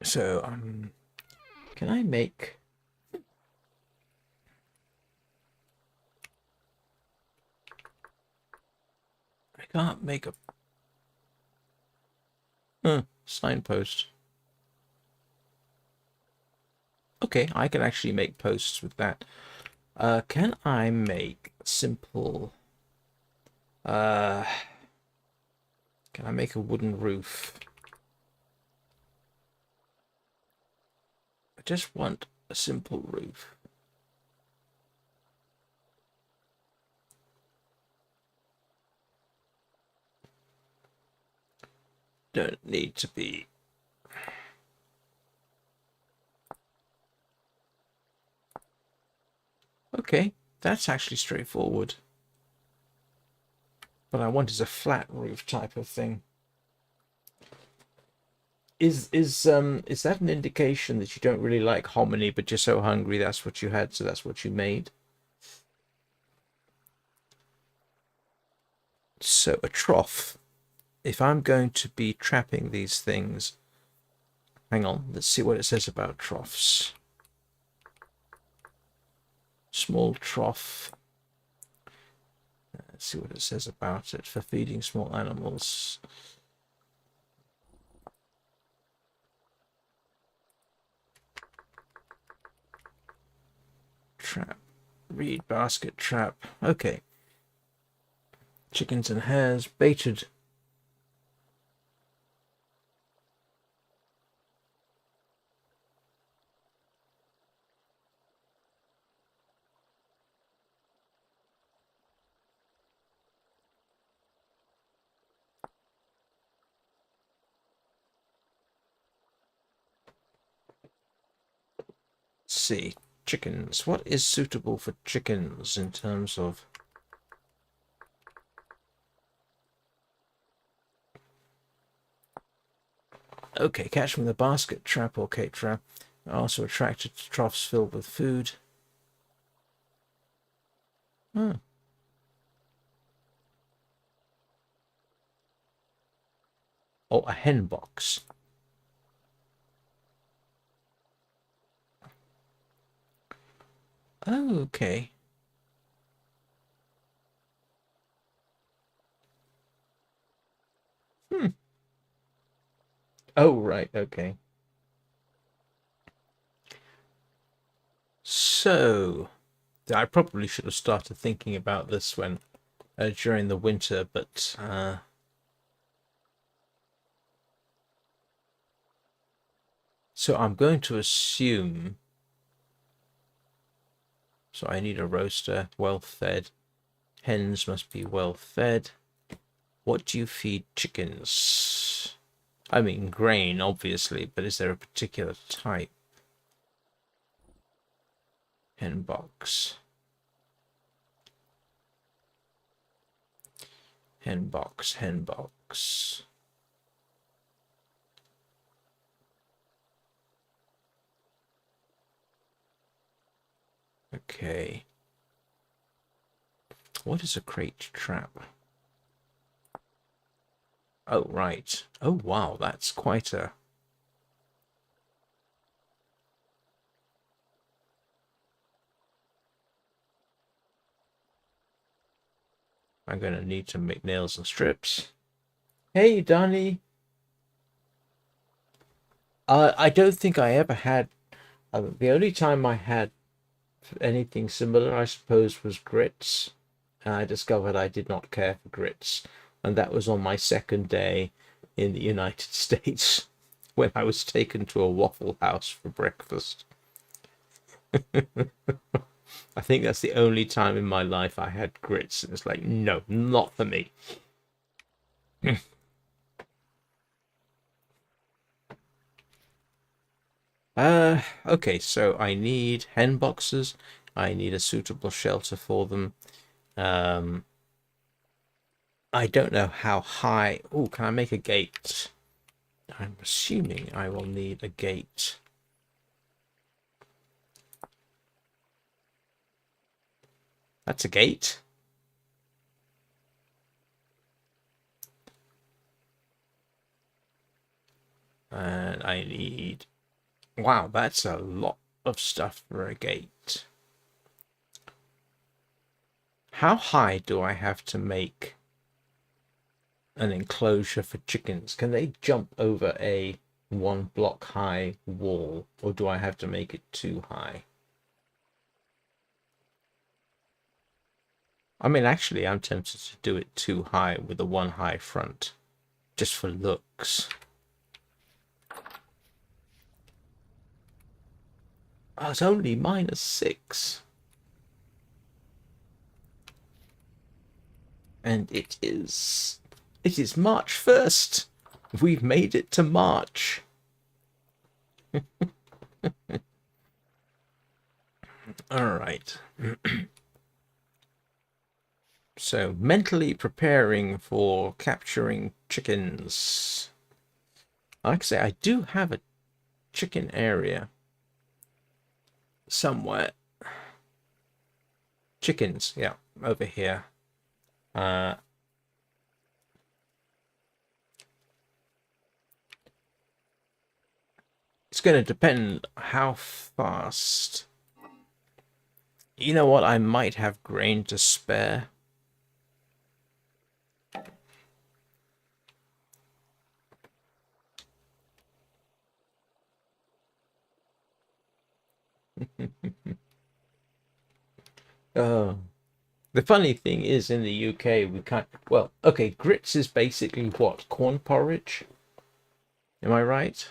So, can I make... I can't make a signpost. Okay, I can actually make posts with that. Can I make simple... can I make a wooden roof? I just want a simple roof. Don't need to be... Okay, that's actually straightforward. What I want is a flat roof type of thing. Is that an indication that you don't really like hominy, but you're so hungry that's what you had, so that's what you made? So a trough. If I'm going to be trapping these things, hang on, let's see what it says about troughs. Small trough. Let's see what it says about it for feeding small animals. Trap. Reed basket trap. Okay. Chickens and hares baited. Let's see. Chickens. What is suitable for chickens in terms of... Okay, catch from the basket trap or cake trap. Also attracted to troughs filled with food. Hmm. Oh, a hen box. Oh, okay. Hmm. Oh, right, okay. So, I probably should have started thinking about this when during the winter, but so I'm going to assume. So I need a roaster, well fed. Hens must be well fed. What do you feed chickens? I mean, grain, obviously, but is there a particular type? Hen box. Hen box, hen box. Okay. What is a crate trap? Oh, right. Oh, wow, that's quite a... I'm going to need to make nails and strips. Hey, Donnie. I don't think I ever had... the only time I had anything similar, I suppose, was grits. And I discovered I did not care for grits. And that was on my second day in the United States when I was taken to a Waffle House for breakfast. I think that's the only time in my life I had grits, and it's like, no, not for me. Okay, so I need hen boxes. I need a suitable shelter for them. Um, I don't know how high. Oh, can I make a gate? I'm assuming I will need a gate. That's a gate. And I need... Wow, that's a lot of stuff for a gate. How high do I have to make an enclosure for chickens? Can they jump over a 1 block high wall, or do I have to make it too high? I mean, actually, I'm tempted to do it too high with a 1 high front, just for looks. Oh, it's only -6. And it is March 1st. We've made it to March. All right. So, mentally preparing for capturing chickens. Like I say, I do have a chicken area somewhere. Chickens, yeah, over here. It's going to depend how fast. You know what? I might have grain to spare. Oh. The funny thing is, in the UK, we can't. Well, okay, grits is basically what? Corn porridge? Am I right?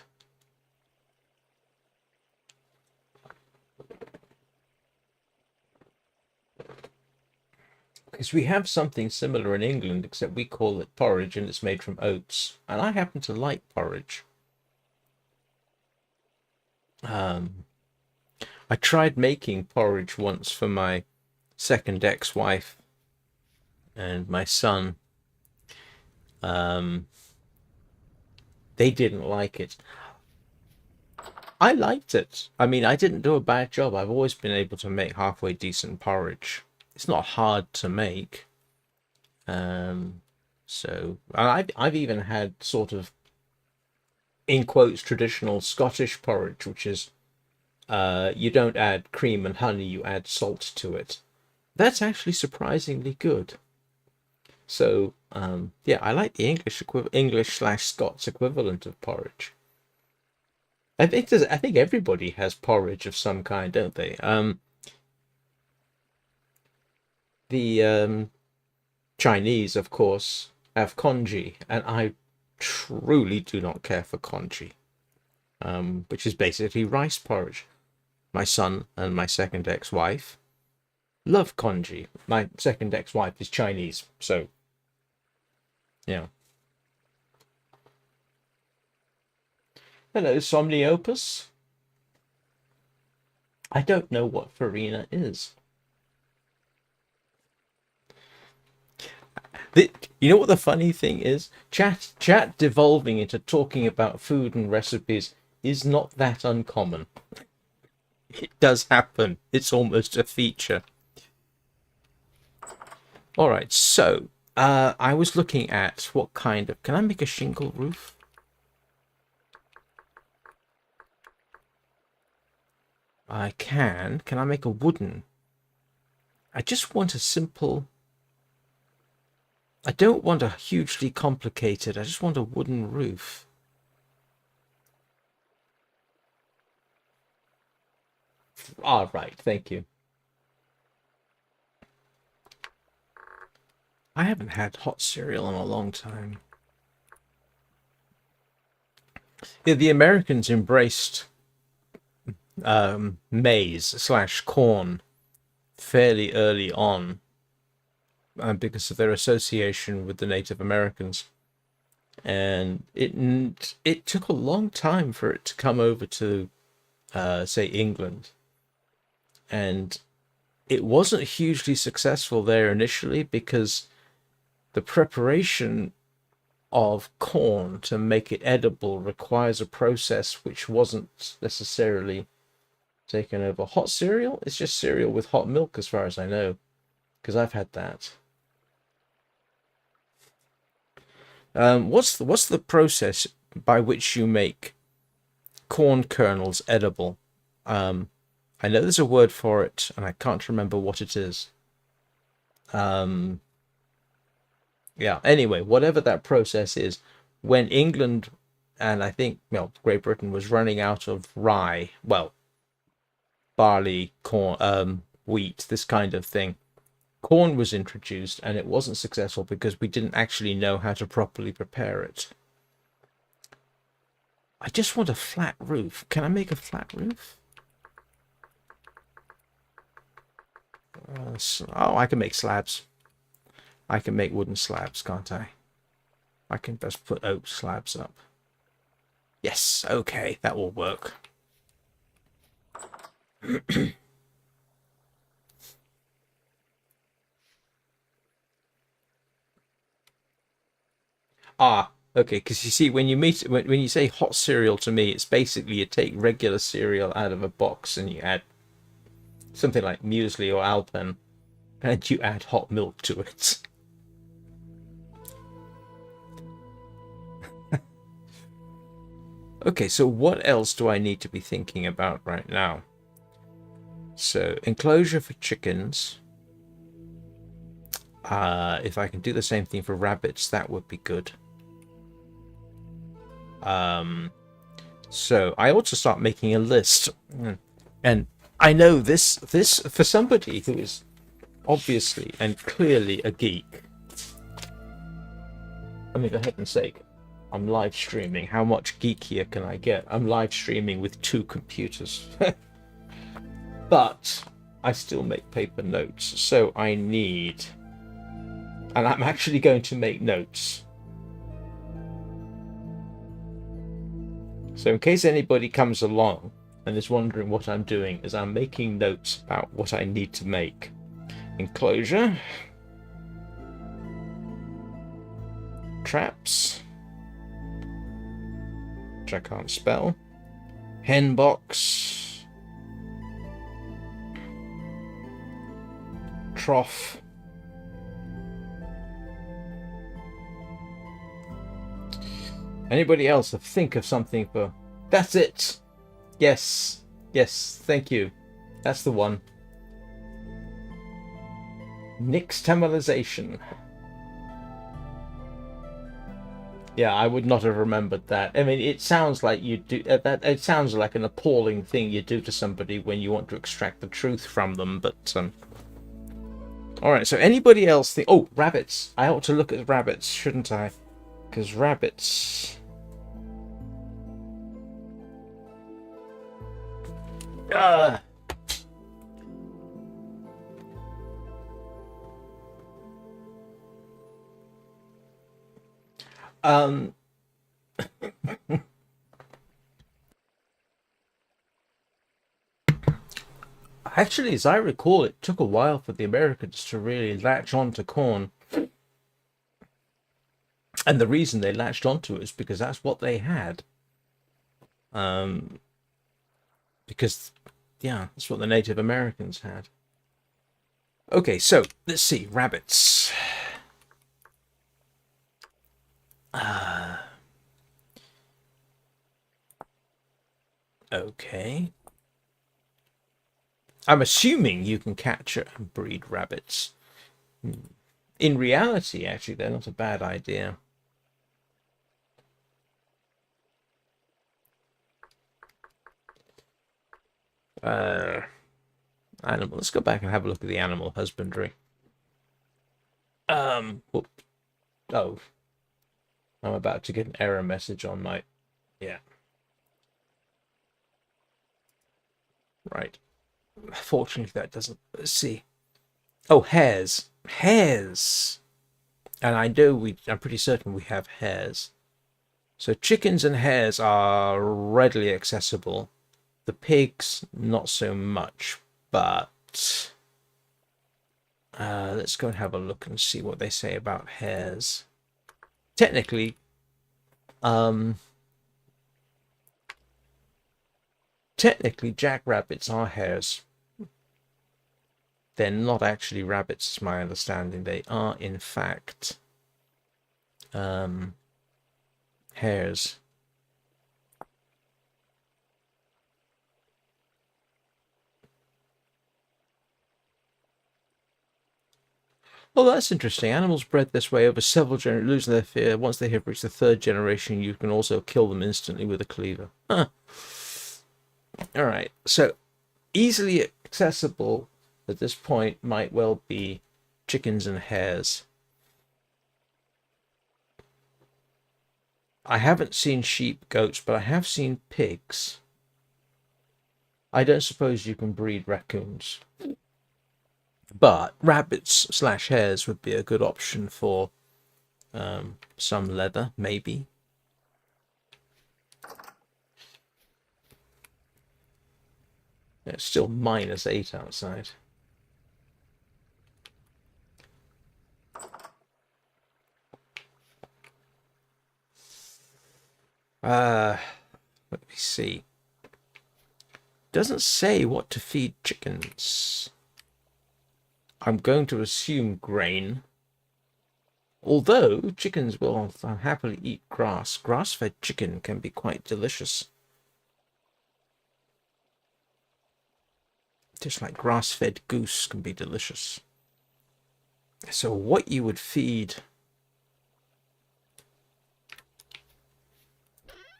Because we have something similar in England, except we call it porridge and it's made from oats. And I happen to like porridge. I tried making porridge once for my second ex-wife and my son. They didn't like it. I liked it. I mean, I didn't do a bad job. I've always been able to make halfway decent porridge. It's not hard to make. So I've even had sort of, in quotes, traditional Scottish porridge, which is you don't add cream and honey, you add salt to it. That's actually surprisingly good. So yeah, I like the English/Scots equivalent of porridge. I think everybody has porridge of some kind, don't they? The Chinese, of course, have congee, and I truly do not care for congee, which is basically rice porridge. My son and my second ex-wife love congee. My second ex-wife is Chinese, so yeah. Hello, Somniopus. I don't know what farina is. You know what the funny thing is? Chat devolving into talking about food and recipes is not that uncommon. It does happen. It's almost a feature. All right, so I was looking at what kind of... Can I make a shingle roof? I can. Can I make a wooden? I just want a simple... I don't want a hugely complicated. I just want a wooden roof. Ah, right. Thank you. I haven't had hot cereal in a long time. Yeah, the Americans embraced maize slash corn fairly early on, because of their association with the Native Americans, and it took a long time for it to come over to say England, and it wasn't hugely successful there initially because the preparation of corn to make it edible requires a process which wasn't necessarily taken over. Hot cereal? It's just cereal with hot milk, as far as I know, because I've had that. What's the process by which you make corn kernels edible? I know there's a word for it, and I can't remember what it is. Yeah. Anyway, whatever that process is, when England and I think Great Britain was running out of rye, well, barley, corn, wheat, this kind of thing. Corn was introduced, and it wasn't successful because we didn't actually know how to properly prepare it. I just want a flat roof. Can I make a flat roof? Oh, I can make slabs. I can make wooden slabs, can't I? I can best put oak slabs up. Yes, okay, that will work. Ah, okay, because you see, when you say hot cereal to me, it's basically you take regular cereal out of a box and you add something like muesli or alpen, and you add hot milk to it. Okay, so what else do I need to be thinking about right now? So, enclosure for chickens. If I can do the same thing for rabbits, that would be good. So I ought to start making a list. And I know this for somebody who is obviously and clearly a geek. I mean, for heaven's sake, I'm live streaming. How much geekier can I get? I'm live streaming with 2 computers. But I still make paper notes, so I need... And I'm actually going to make notes. So in case anybody comes along and is wondering what I'm doing, is I'm making notes about what I need to make. Enclosure. Traps. Which I can't spell. Hen box. Trough. Anybody else think of something for... That's it! Yes. Yes, thank you. That's the one. Nixtamalization. Yeah, I would not have remembered that. I mean, it sounds like you do that. It sounds like an appalling thing you do to somebody when you want to extract the truth from them. But all right. So anybody else think? Oh, rabbits. I ought to look at rabbits, shouldn't I? Because rabbits. Actually, as I recall, it took a while for the Americans to really latch on to corn. And the reason they latched onto it is because that's what they had. Because, yeah, that's what the Native Americans had. Okay, so let's see, rabbits. Okay. I'm assuming you can catch and breed rabbits. In reality, actually, they're not a bad idea. Animal. Let's go back and have a look at the animal husbandry. Whoop. Oh, I'm about to get an error message on my... Yeah. Right. Fortunately, that doesn't. Let's see. Oh, hares. Hares. And I know I'm pretty certain we have hares. So chickens and hares are readily accessible. The pigs, not so much. But let's go and have a look and see what they say about hares. Technically, jackrabbits are hares. They're not actually rabbits, is my understanding. They are, in fact, hares. Oh, that's interesting. Animals bred this way over several generations, losing their fear. Once they have reached the third generation, you can also kill them instantly with a cleaver. Huh. All right. So, easily accessible at this point might well be chickens and hares. I haven't seen sheep, goats, but I have seen pigs. I don't suppose you can breed raccoons. But rabbits/hares would be a good option for some leather, maybe. It's still -8 outside. Let me see. Doesn't say what to feed chickens. I'm going to assume grain. Although chickens will happily eat grass. Grass-fed chicken can be quite delicious. Just like grass-fed goose can be delicious. So what you would feed...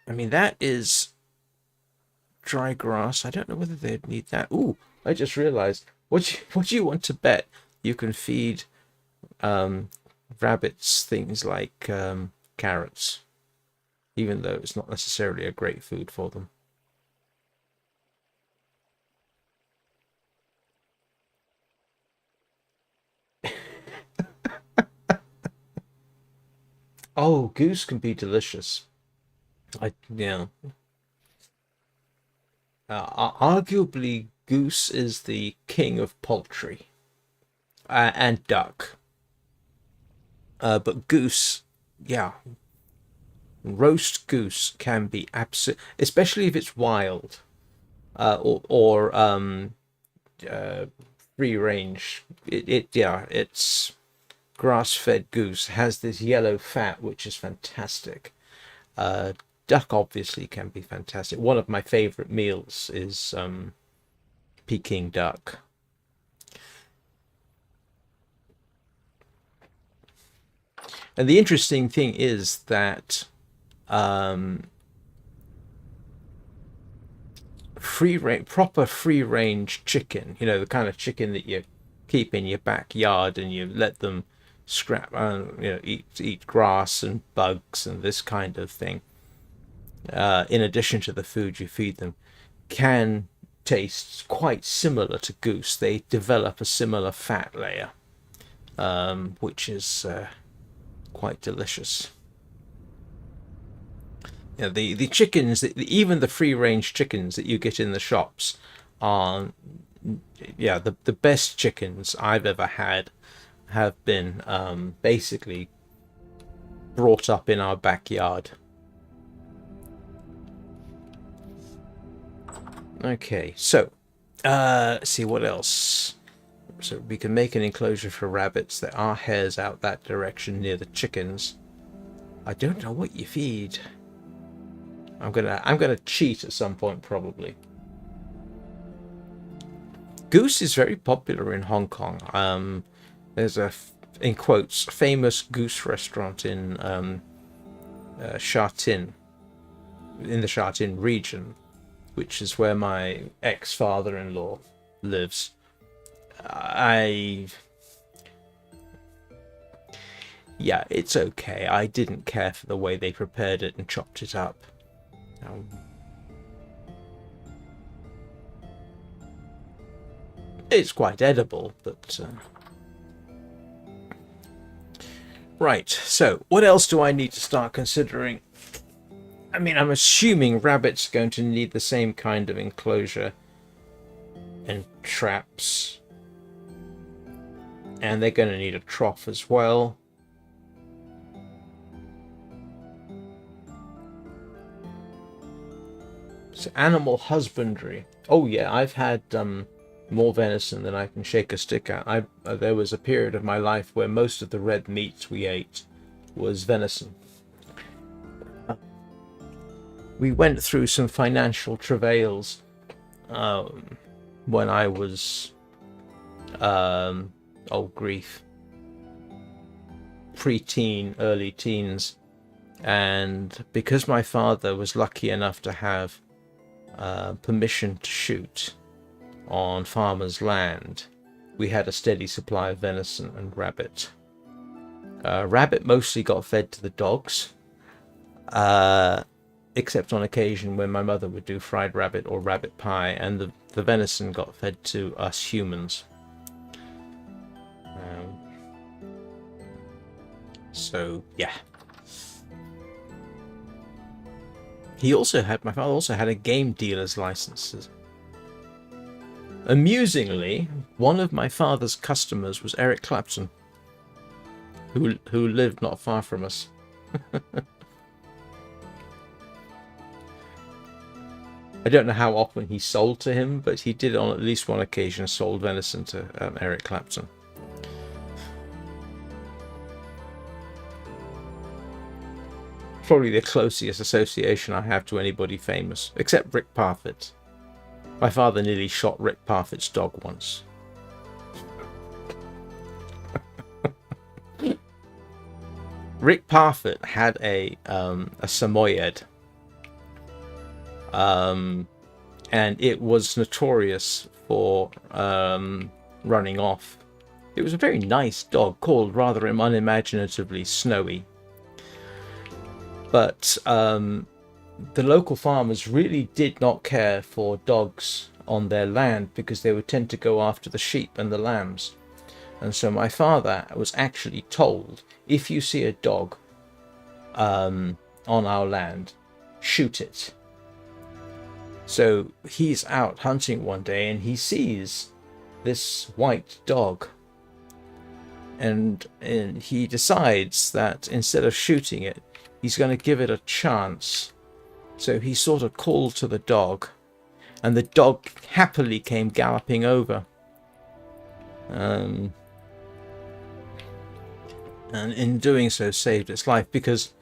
I mean, that is dry grass. I don't know whether they'd need that. Ooh, I just realized. What do you want to bet? You can feed rabbits things like carrots, even though it's not necessarily a great food for them. Oh, goose can be delicious. Yeah. Arguably, goose is the king of poultry, and duck. But goose, yeah, roast goose can be absolute, especially if it's wild, or free range. Yeah, it's grass-fed goose has this yellow fat, which is fantastic. Duck obviously can be fantastic. One of my favorite meals is Peking duck. And the interesting thing is that proper free range chicken, you know, the kind of chicken that you keep in your backyard and you let them scrap, eat grass and bugs and this kind of thing. In addition to the food you feed them, can taste quite similar to goose. They develop a similar fat layer, which is quite delicious. Yeah, the chickens, even the free range chickens that you get in the shops, are the best chickens I've ever had have been basically brought up in our backyard. Okay, so let's see what else. So we can make an enclosure for rabbits. There are hares out that direction near the chickens. I don't know what you feed. I'm gonna cheat at some point probably. Goose is very popular in Hong Kong. There's a, in quotes, famous goose restaurant in Sha Tin, in the Sha Tin region, which is where my ex-father-in-law lives. Yeah, it's okay. I didn't care for the way they prepared it and chopped it up. It's quite edible, but... Right, so what else do I need to start considering? I mean, I'm assuming rabbits are going to need the same kind of enclosure and traps. And they're going to need a trough as well. So animal husbandry. Oh yeah, I've had more venison than I can shake a stick at. There was a period of my life where most of the red meat we ate was venison. We went through some financial travails when I was, oh grief, pre-teen, early teens. And because my father was lucky enough to have permission to shoot on farmers' land, we had a steady supply of venison and rabbit. Rabbit mostly got fed to the dogs, except on occasion when my mother would do fried rabbit or rabbit pie, and the venison got fed to us humans. So yeah. My father also had a game dealer's license. Amusingly, one of my father's customers was Eric Clapton, who lived not far from us. I don't know how often he sold to him, but he did on at least one occasion sold venison to Eric Clapton. Probably the closest association I have to anybody famous, except Rick Parfitt. My father nearly shot Rick Parfitt's dog once. Rick Parfitt had a Samoyed, and it was notorious for running off. It was a very nice dog, called rather unimaginatively Snowy. But the local farmers really did not care for dogs on their land because they would tend to go after the sheep and the lambs. And so my father was actually told, if you see a dog on our land, shoot it. So he's out hunting one day and he sees this white dog. And he decides that instead of shooting it, he's going to give it a chance. So he sort of called to the dog, and the dog happily came galloping over. And in doing so saved its life, because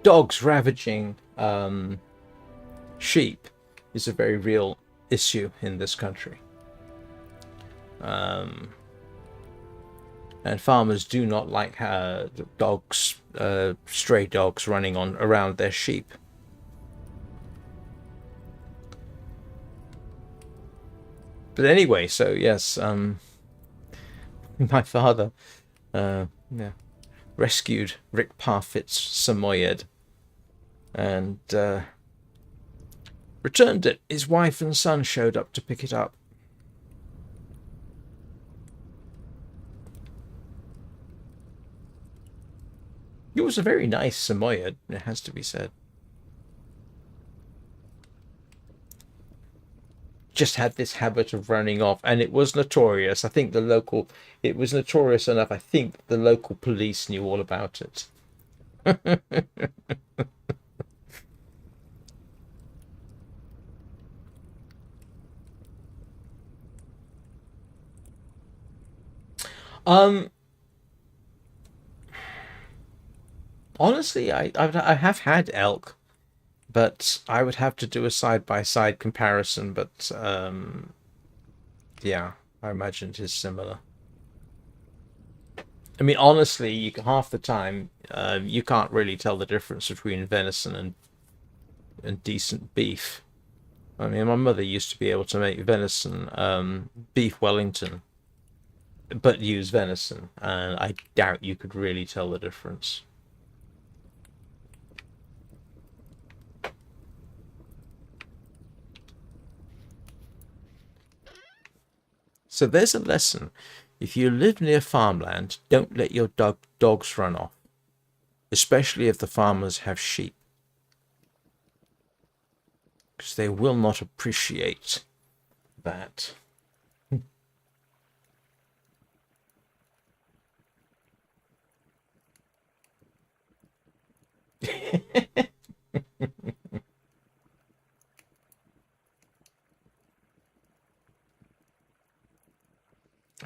dogs ravaging sheep is a very real issue in this country. And farmers do not like dogs, stray dogs running around their sheep. But anyway, so yes, my father rescued Rick Parfitt's Samoyed and returned it. His wife and son showed up to pick it up. It was a very nice Samoyed, it has to be said. Just had this habit of running off, and it was notorious. I think it was notorious enough, I think the local police knew all about it. Honestly, I have had elk, but I would have to do a side-by-side comparison. But yeah, I imagine it is similar. I mean, honestly, half the time you can't really tell the difference between venison and decent beef. I mean, my mother used to be able to make venison beef Wellington, but use venison, and I doubt you could really tell the difference. So there's a lesson. If you live near farmland, don't let your dogs run off, especially if the farmers have sheep, because they will not appreciate that.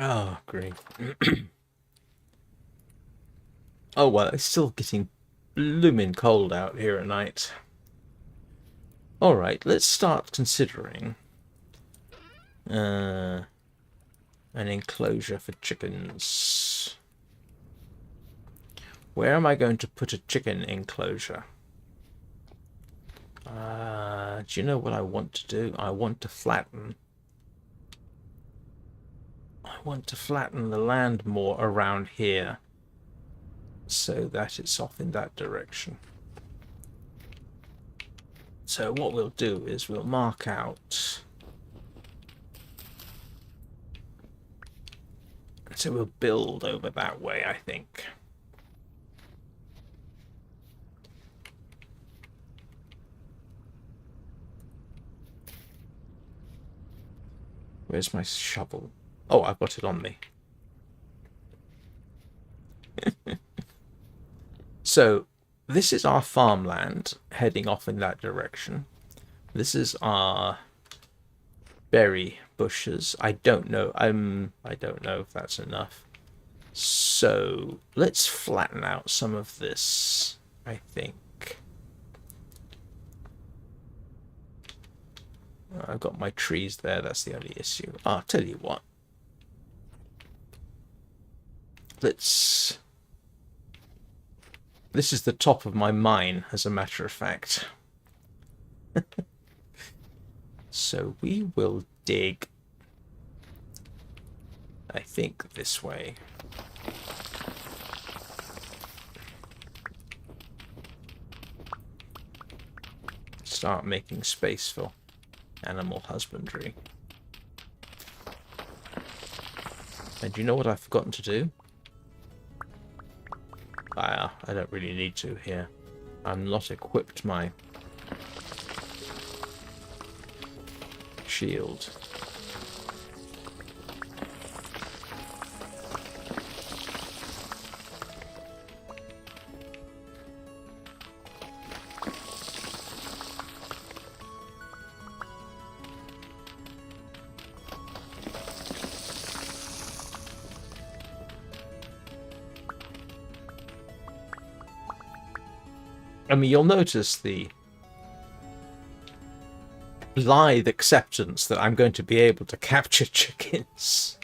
Oh, great. Oh, well, it's still getting blooming cold out here at night. Alright, let's start considering an enclosure for chickens. Where am I going to put a chicken enclosure? Do you know what I want to do? I want to flatten the land more around here so that it's off in that direction. So what we'll do is we'll mark out. So we'll build over that way, I think. Where's my shovel? Oh, I've got it on me. So this is our farmland heading off in that direction. This is our berry bushes. I don't know. I don't know if that's enough. So let's flatten out some of this, I think. I've got my trees there, that's the only issue. I'll tell you what. This is the top of my mine, as a matter of fact. So we will dig, I think, this way. Start making space for animal husbandry. And you know what I've forgotten to do? I don't really need to here. I'm not equipped my shield. I mean, you'll notice the blithe acceptance that I'm going to be able to capture chickens.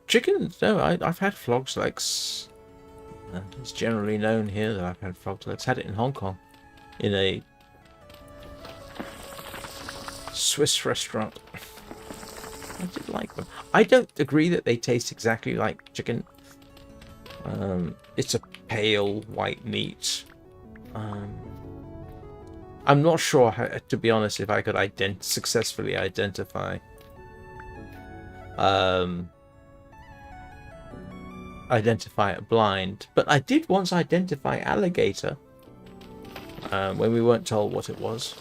Chickens? No, I've had frog's legs. It's generally known here that I've had frog's legs. Had it in Hong Kong, in a Swiss restaurant. I did like them. I don't agree that they taste exactly like chicken. It's a pale white meat. I'm not sure, how, to be honest, if I could successfully identify it blind, but I did once identify alligator when we weren't told what it was.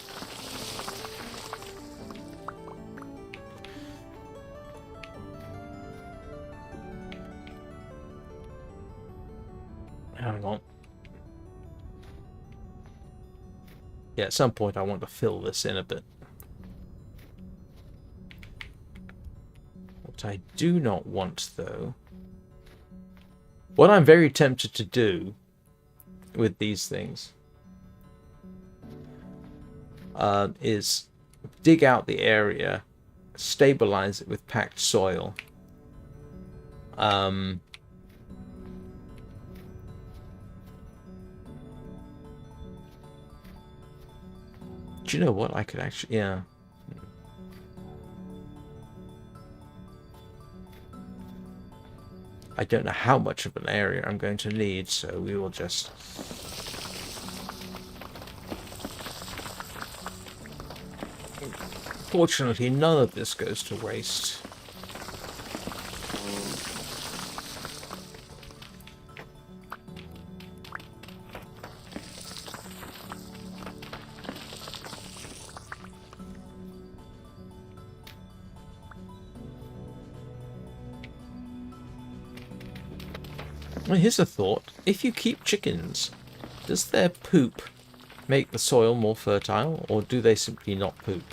Hang on. Yeah, at some point I want to fill this in a bit. What I do not want, though, what I'm very tempted to do with these things is dig out the area stabilize it with packed soil. Do you know what? I could actually, yeah. I don't know how much of an area I'm going to need, so we will just... Fortunately, none of this goes to waste. Well, here's a thought. If you keep chickens, does their poop make the soil more fertile, or do they simply not poop?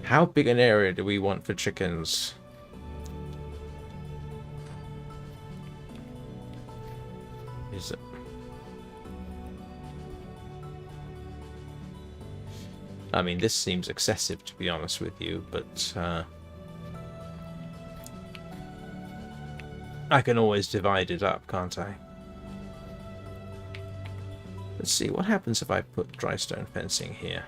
How big an area do we want for chickens? Is it? I mean, this seems excessive, to be honest with you, but I can always divide it up, can't I? Let's see, what happens if I put dry stone fencing here?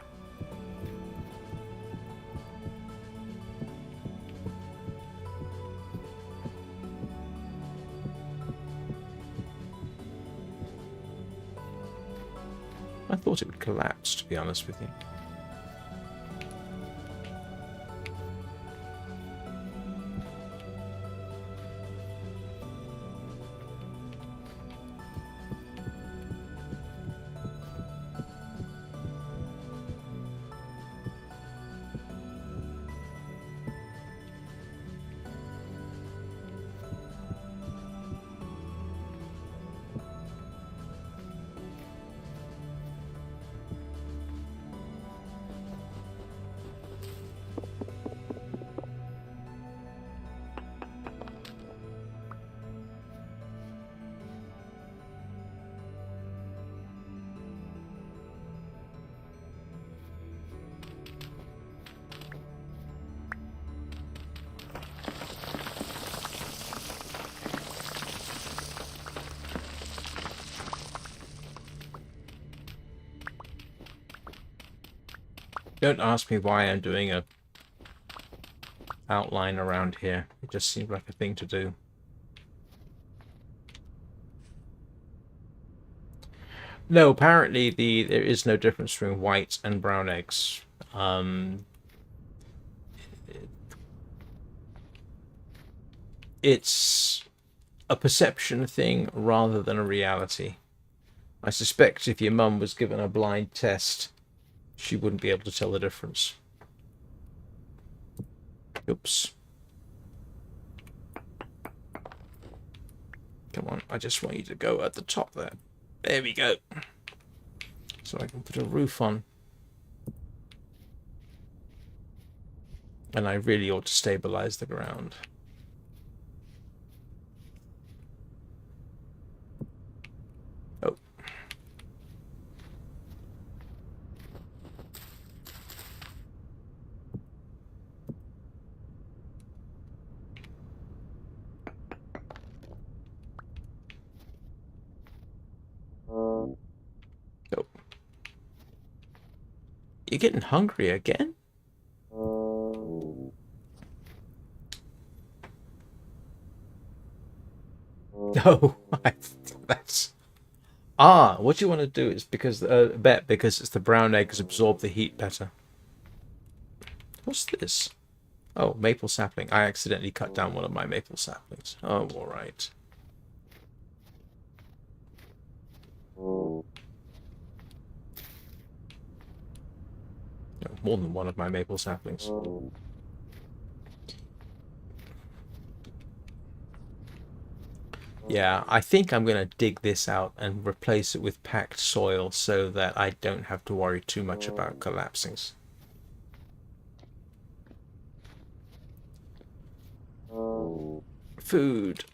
I thought it would collapse, to be honest with you. Don't ask me why I'm doing a outline around here. It just seemed like a thing to do. No, apparently there is no difference between white and brown eggs. It's a perception thing rather than a reality. I suspect if your mum was given a blind test, she wouldn't be able to tell the difference. Oops. Come on, I just want you to go at the top there. There we go. So I can put a roof on. And I really ought to stabilize the ground. Oh. Oh. You're getting hungry again? No, that's... Ah, what you want to do is because because it's the brown eggs absorb the heat better. What's this? Oh, maple sapling. I accidentally cut down one of my maple saplings. Oh, all right. No, more than one of my maple saplings. Yeah, I think I'm going to dig this out and replace it with packed soil so that I don't have to worry too much about collapsings. food.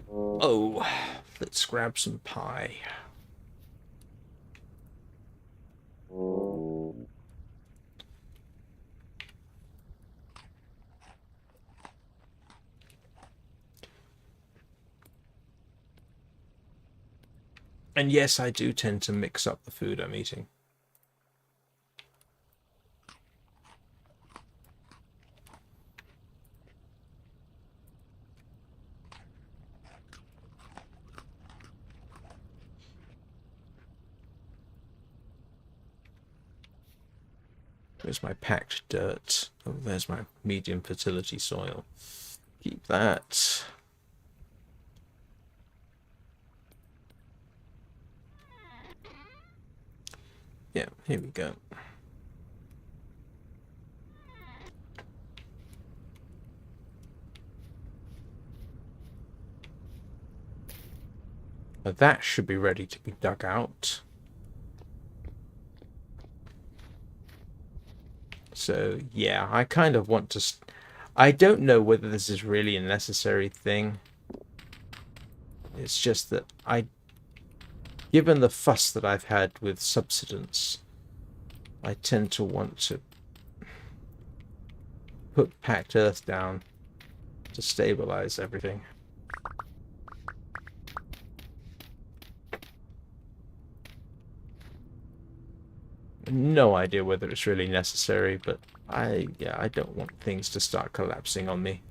Oh, let's grab some pie. And yes, I do tend to mix up the food I'm eating. Where's my packed dirt? Oh, there's my medium fertility soil. Keep that. Yeah, here we go. Now that should be ready to be dug out. So, yeah, I kind of want to... I don't know whether this is really a necessary thing. It's just that given the fuss that I've had with subsidence, I tend to want to put packed earth down to stabilize everything. No idea whether it's really necessary, but I don't want things to start collapsing on me.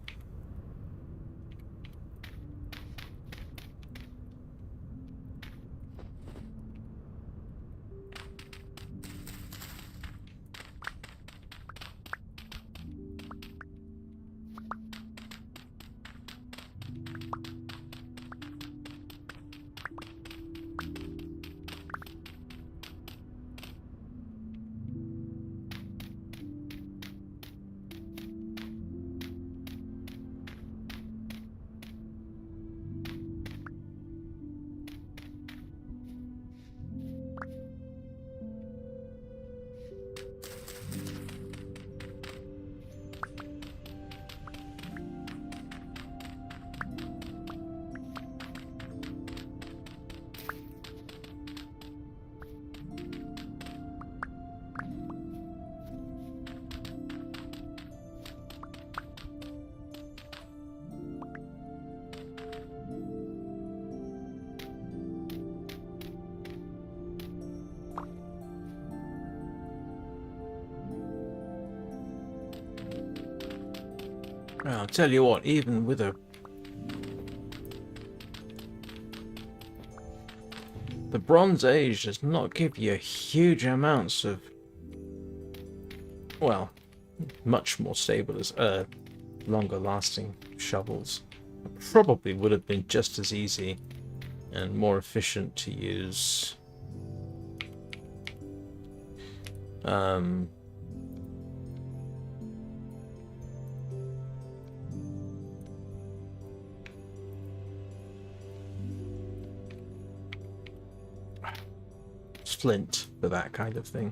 Well, I'll tell you what, even with the Bronze Age does not give you huge amounts of, well, much more stable as longer lasting shovels. Probably would have been just as easy and more efficient to use. Flint for that kind of thing.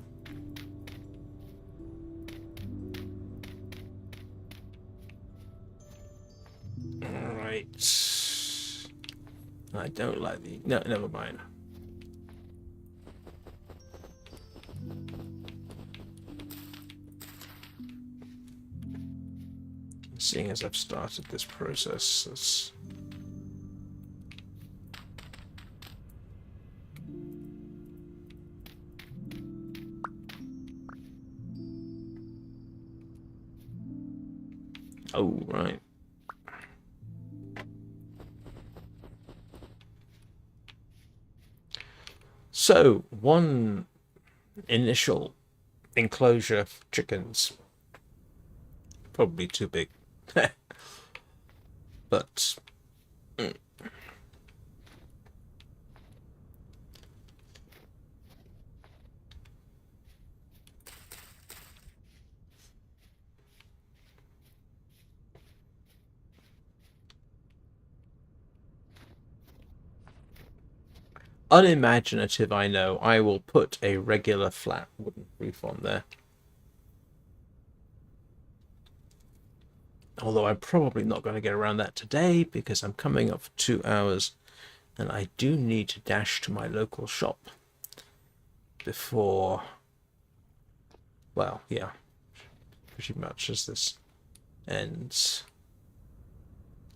Alright. I don't like the... No, never mind. Seeing as I've started this process, it's... Oh, right. So, one initial enclosure for chickens. Probably too big. But... unimaginative, I know. I will put a regular flat wooden roof on there. Although I'm probably not going to get around that today because I'm coming up for 2 hours and I do need to dash to my local shop before, well, yeah, pretty much as this ends.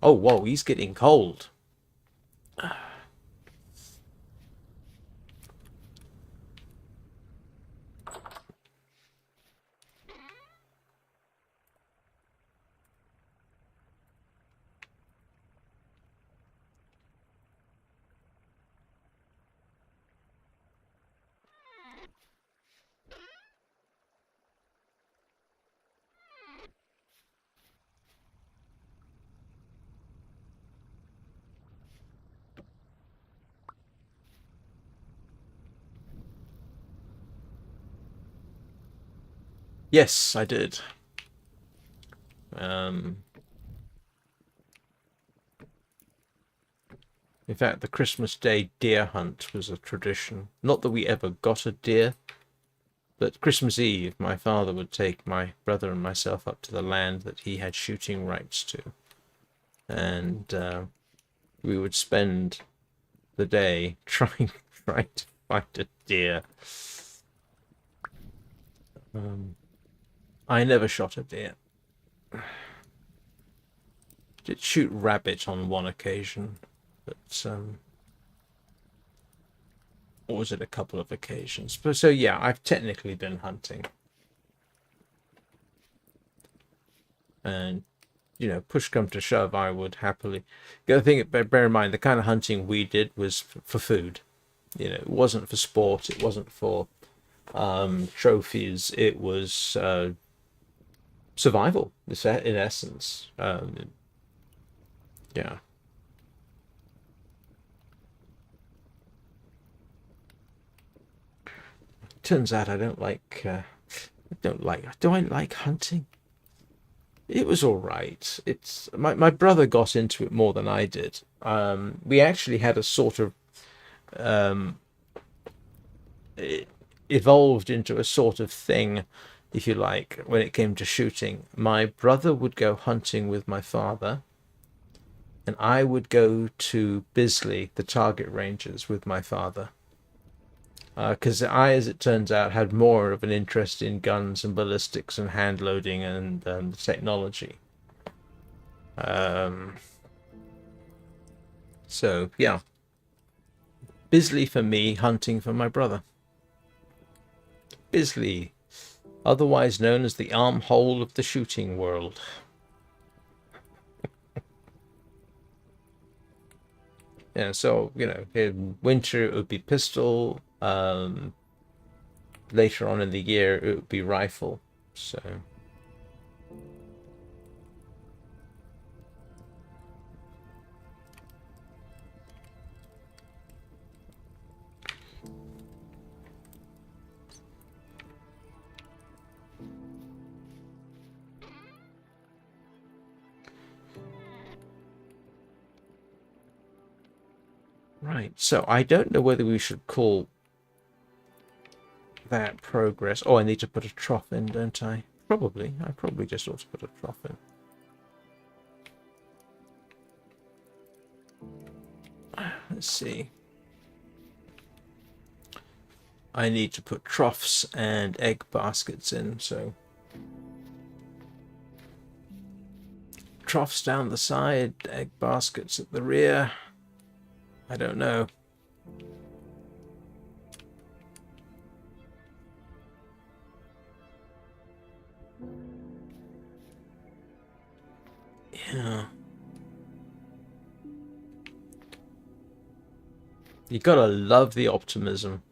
Oh, whoa, he's getting cold. Yes, I did. In fact, the Christmas Day deer hunt was a tradition. Not that we ever got a deer, but Christmas Eve, my father would take my brother and myself up to the land that he had shooting rights to. And we would spend the day trying to find a deer. I never shot a deer. Did shoot rabbit on one occasion, but or was it a couple of occasions? But so yeah, I've technically been hunting, and you know, push come to shove, I would happily. The other thing, bear in mind, the kind of hunting we did was for food. You know, it wasn't for sport. It wasn't for trophies. It was survival, in essence. Yeah. Turns out I don't like. Do I like hunting? It was all right. It's my brother got into it more than I did. We actually had a sort of it evolved into a sort of thing, if you like, when it came to shooting. My brother would go hunting with my father, and I would go to Bisley, the target ranges, with my father. Because I, as it turns out, had more of an interest in guns and ballistics and hand loading and technology. So, yeah. Bisley for me, hunting for my brother. Bisley, otherwise known as the armhole of the shooting world. Yeah, so, you know, in winter it would be pistol. Later on in the year it would be rifle. So... Right, so I don't know whether we should call that progress. Oh, I need to put a trough in, don't I? Probably. I probably just ought to put a trough in. Let's see. I need to put troughs and egg baskets in, so... Troughs down the side, egg baskets at the rear. I don't know. Yeah. You gotta love the optimism.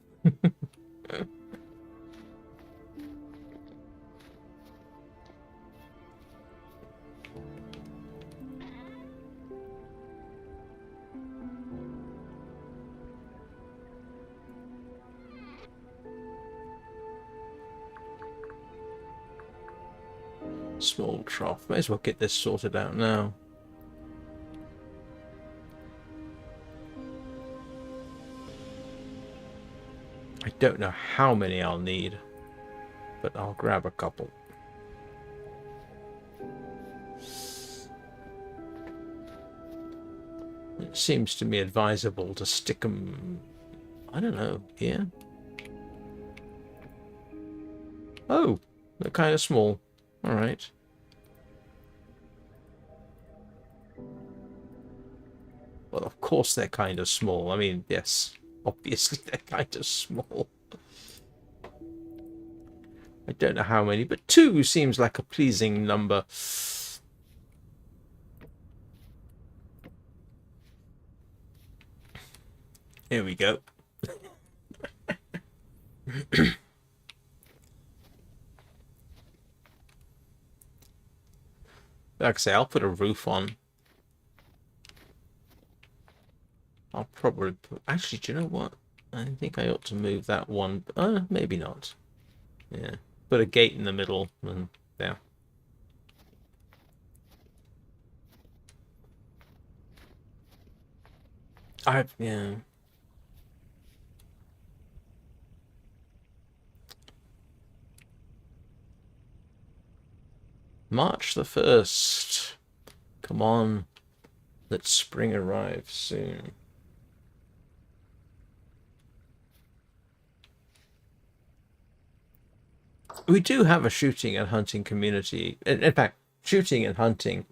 Small trough. May as well get this sorted out now. I don't know how many I'll need, but I'll grab a couple. seems to me advisable to stick them, I don't know, here. Oh, they're kind of small. All right. Well, of course they're kind of small. I mean, yes, obviously they're kind of small. I don't know how many, but 2 seems like a pleasing number. Here we go. Like I say, I'll put a roof on. I'll probably put... Actually, do you know what? I think I ought to move that one. Maybe not. Yeah. Put a gate in the middle and yeah. Yeah. March the 1st. Come on. Let spring arrive soon. We do have a shooting and hunting community. In fact, shooting and hunting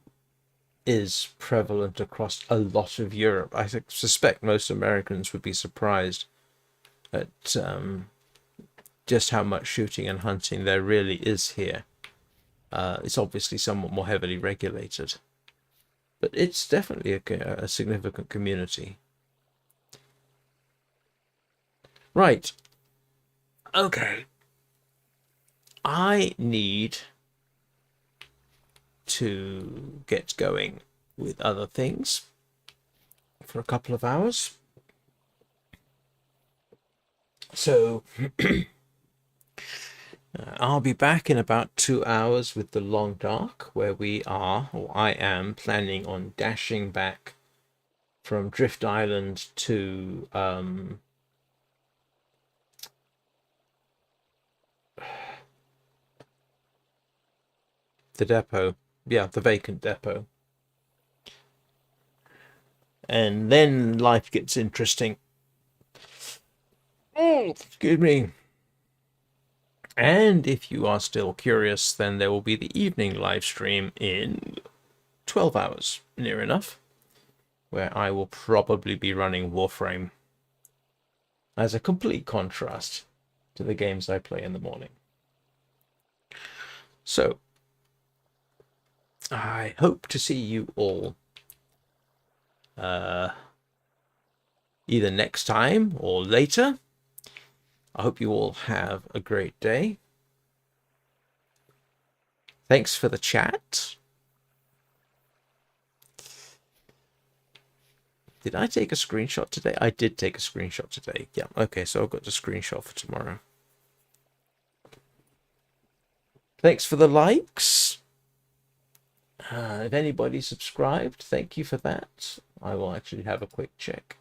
is prevalent across a lot of Europe. I suspect most Americans would be surprised at just how much shooting and hunting there really is here. It's obviously somewhat more heavily regulated, but it's definitely a significant community. Right. Okay. I need to get going with other things for a couple of hours. So I'll be back in about 2 hours with the Long Dark, where we are, or I am, planning on dashing back from Drift Island to the depot. Yeah, the vacant depot. And then life gets interesting. Oh, excuse me. And if you are still curious, then there will be the evening live stream in 12 hours, near enough, where I will probably be running Warframe as a complete contrast to the games I play in the morning. So, I hope to see you all either next time or later. I hope you all have a great day. Thanks for the chat. Did I take a screenshot today? I did take a screenshot today. Yeah, okay, so I've got the screenshot for tomorrow. Thanks for the likes. If anybody subscribed, thank you for that. I will actually have a quick check.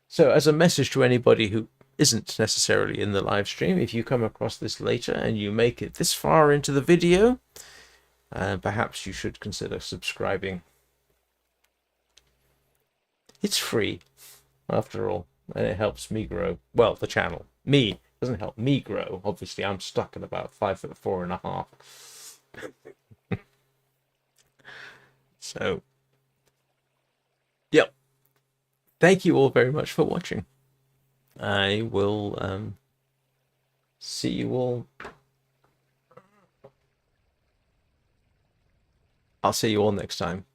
So as a message to anybody who isn't necessarily in the live stream, if you come across this later and you make it this far into the video, perhaps you should consider subscribing. It's free, after all, and it helps me grow. Well, the channel. Me. Doesn't help me grow. Obviously, I'm stuck at about 5'4.5". So, yep. Thank you all very much for watching. I will see you all. I'll see you all next time.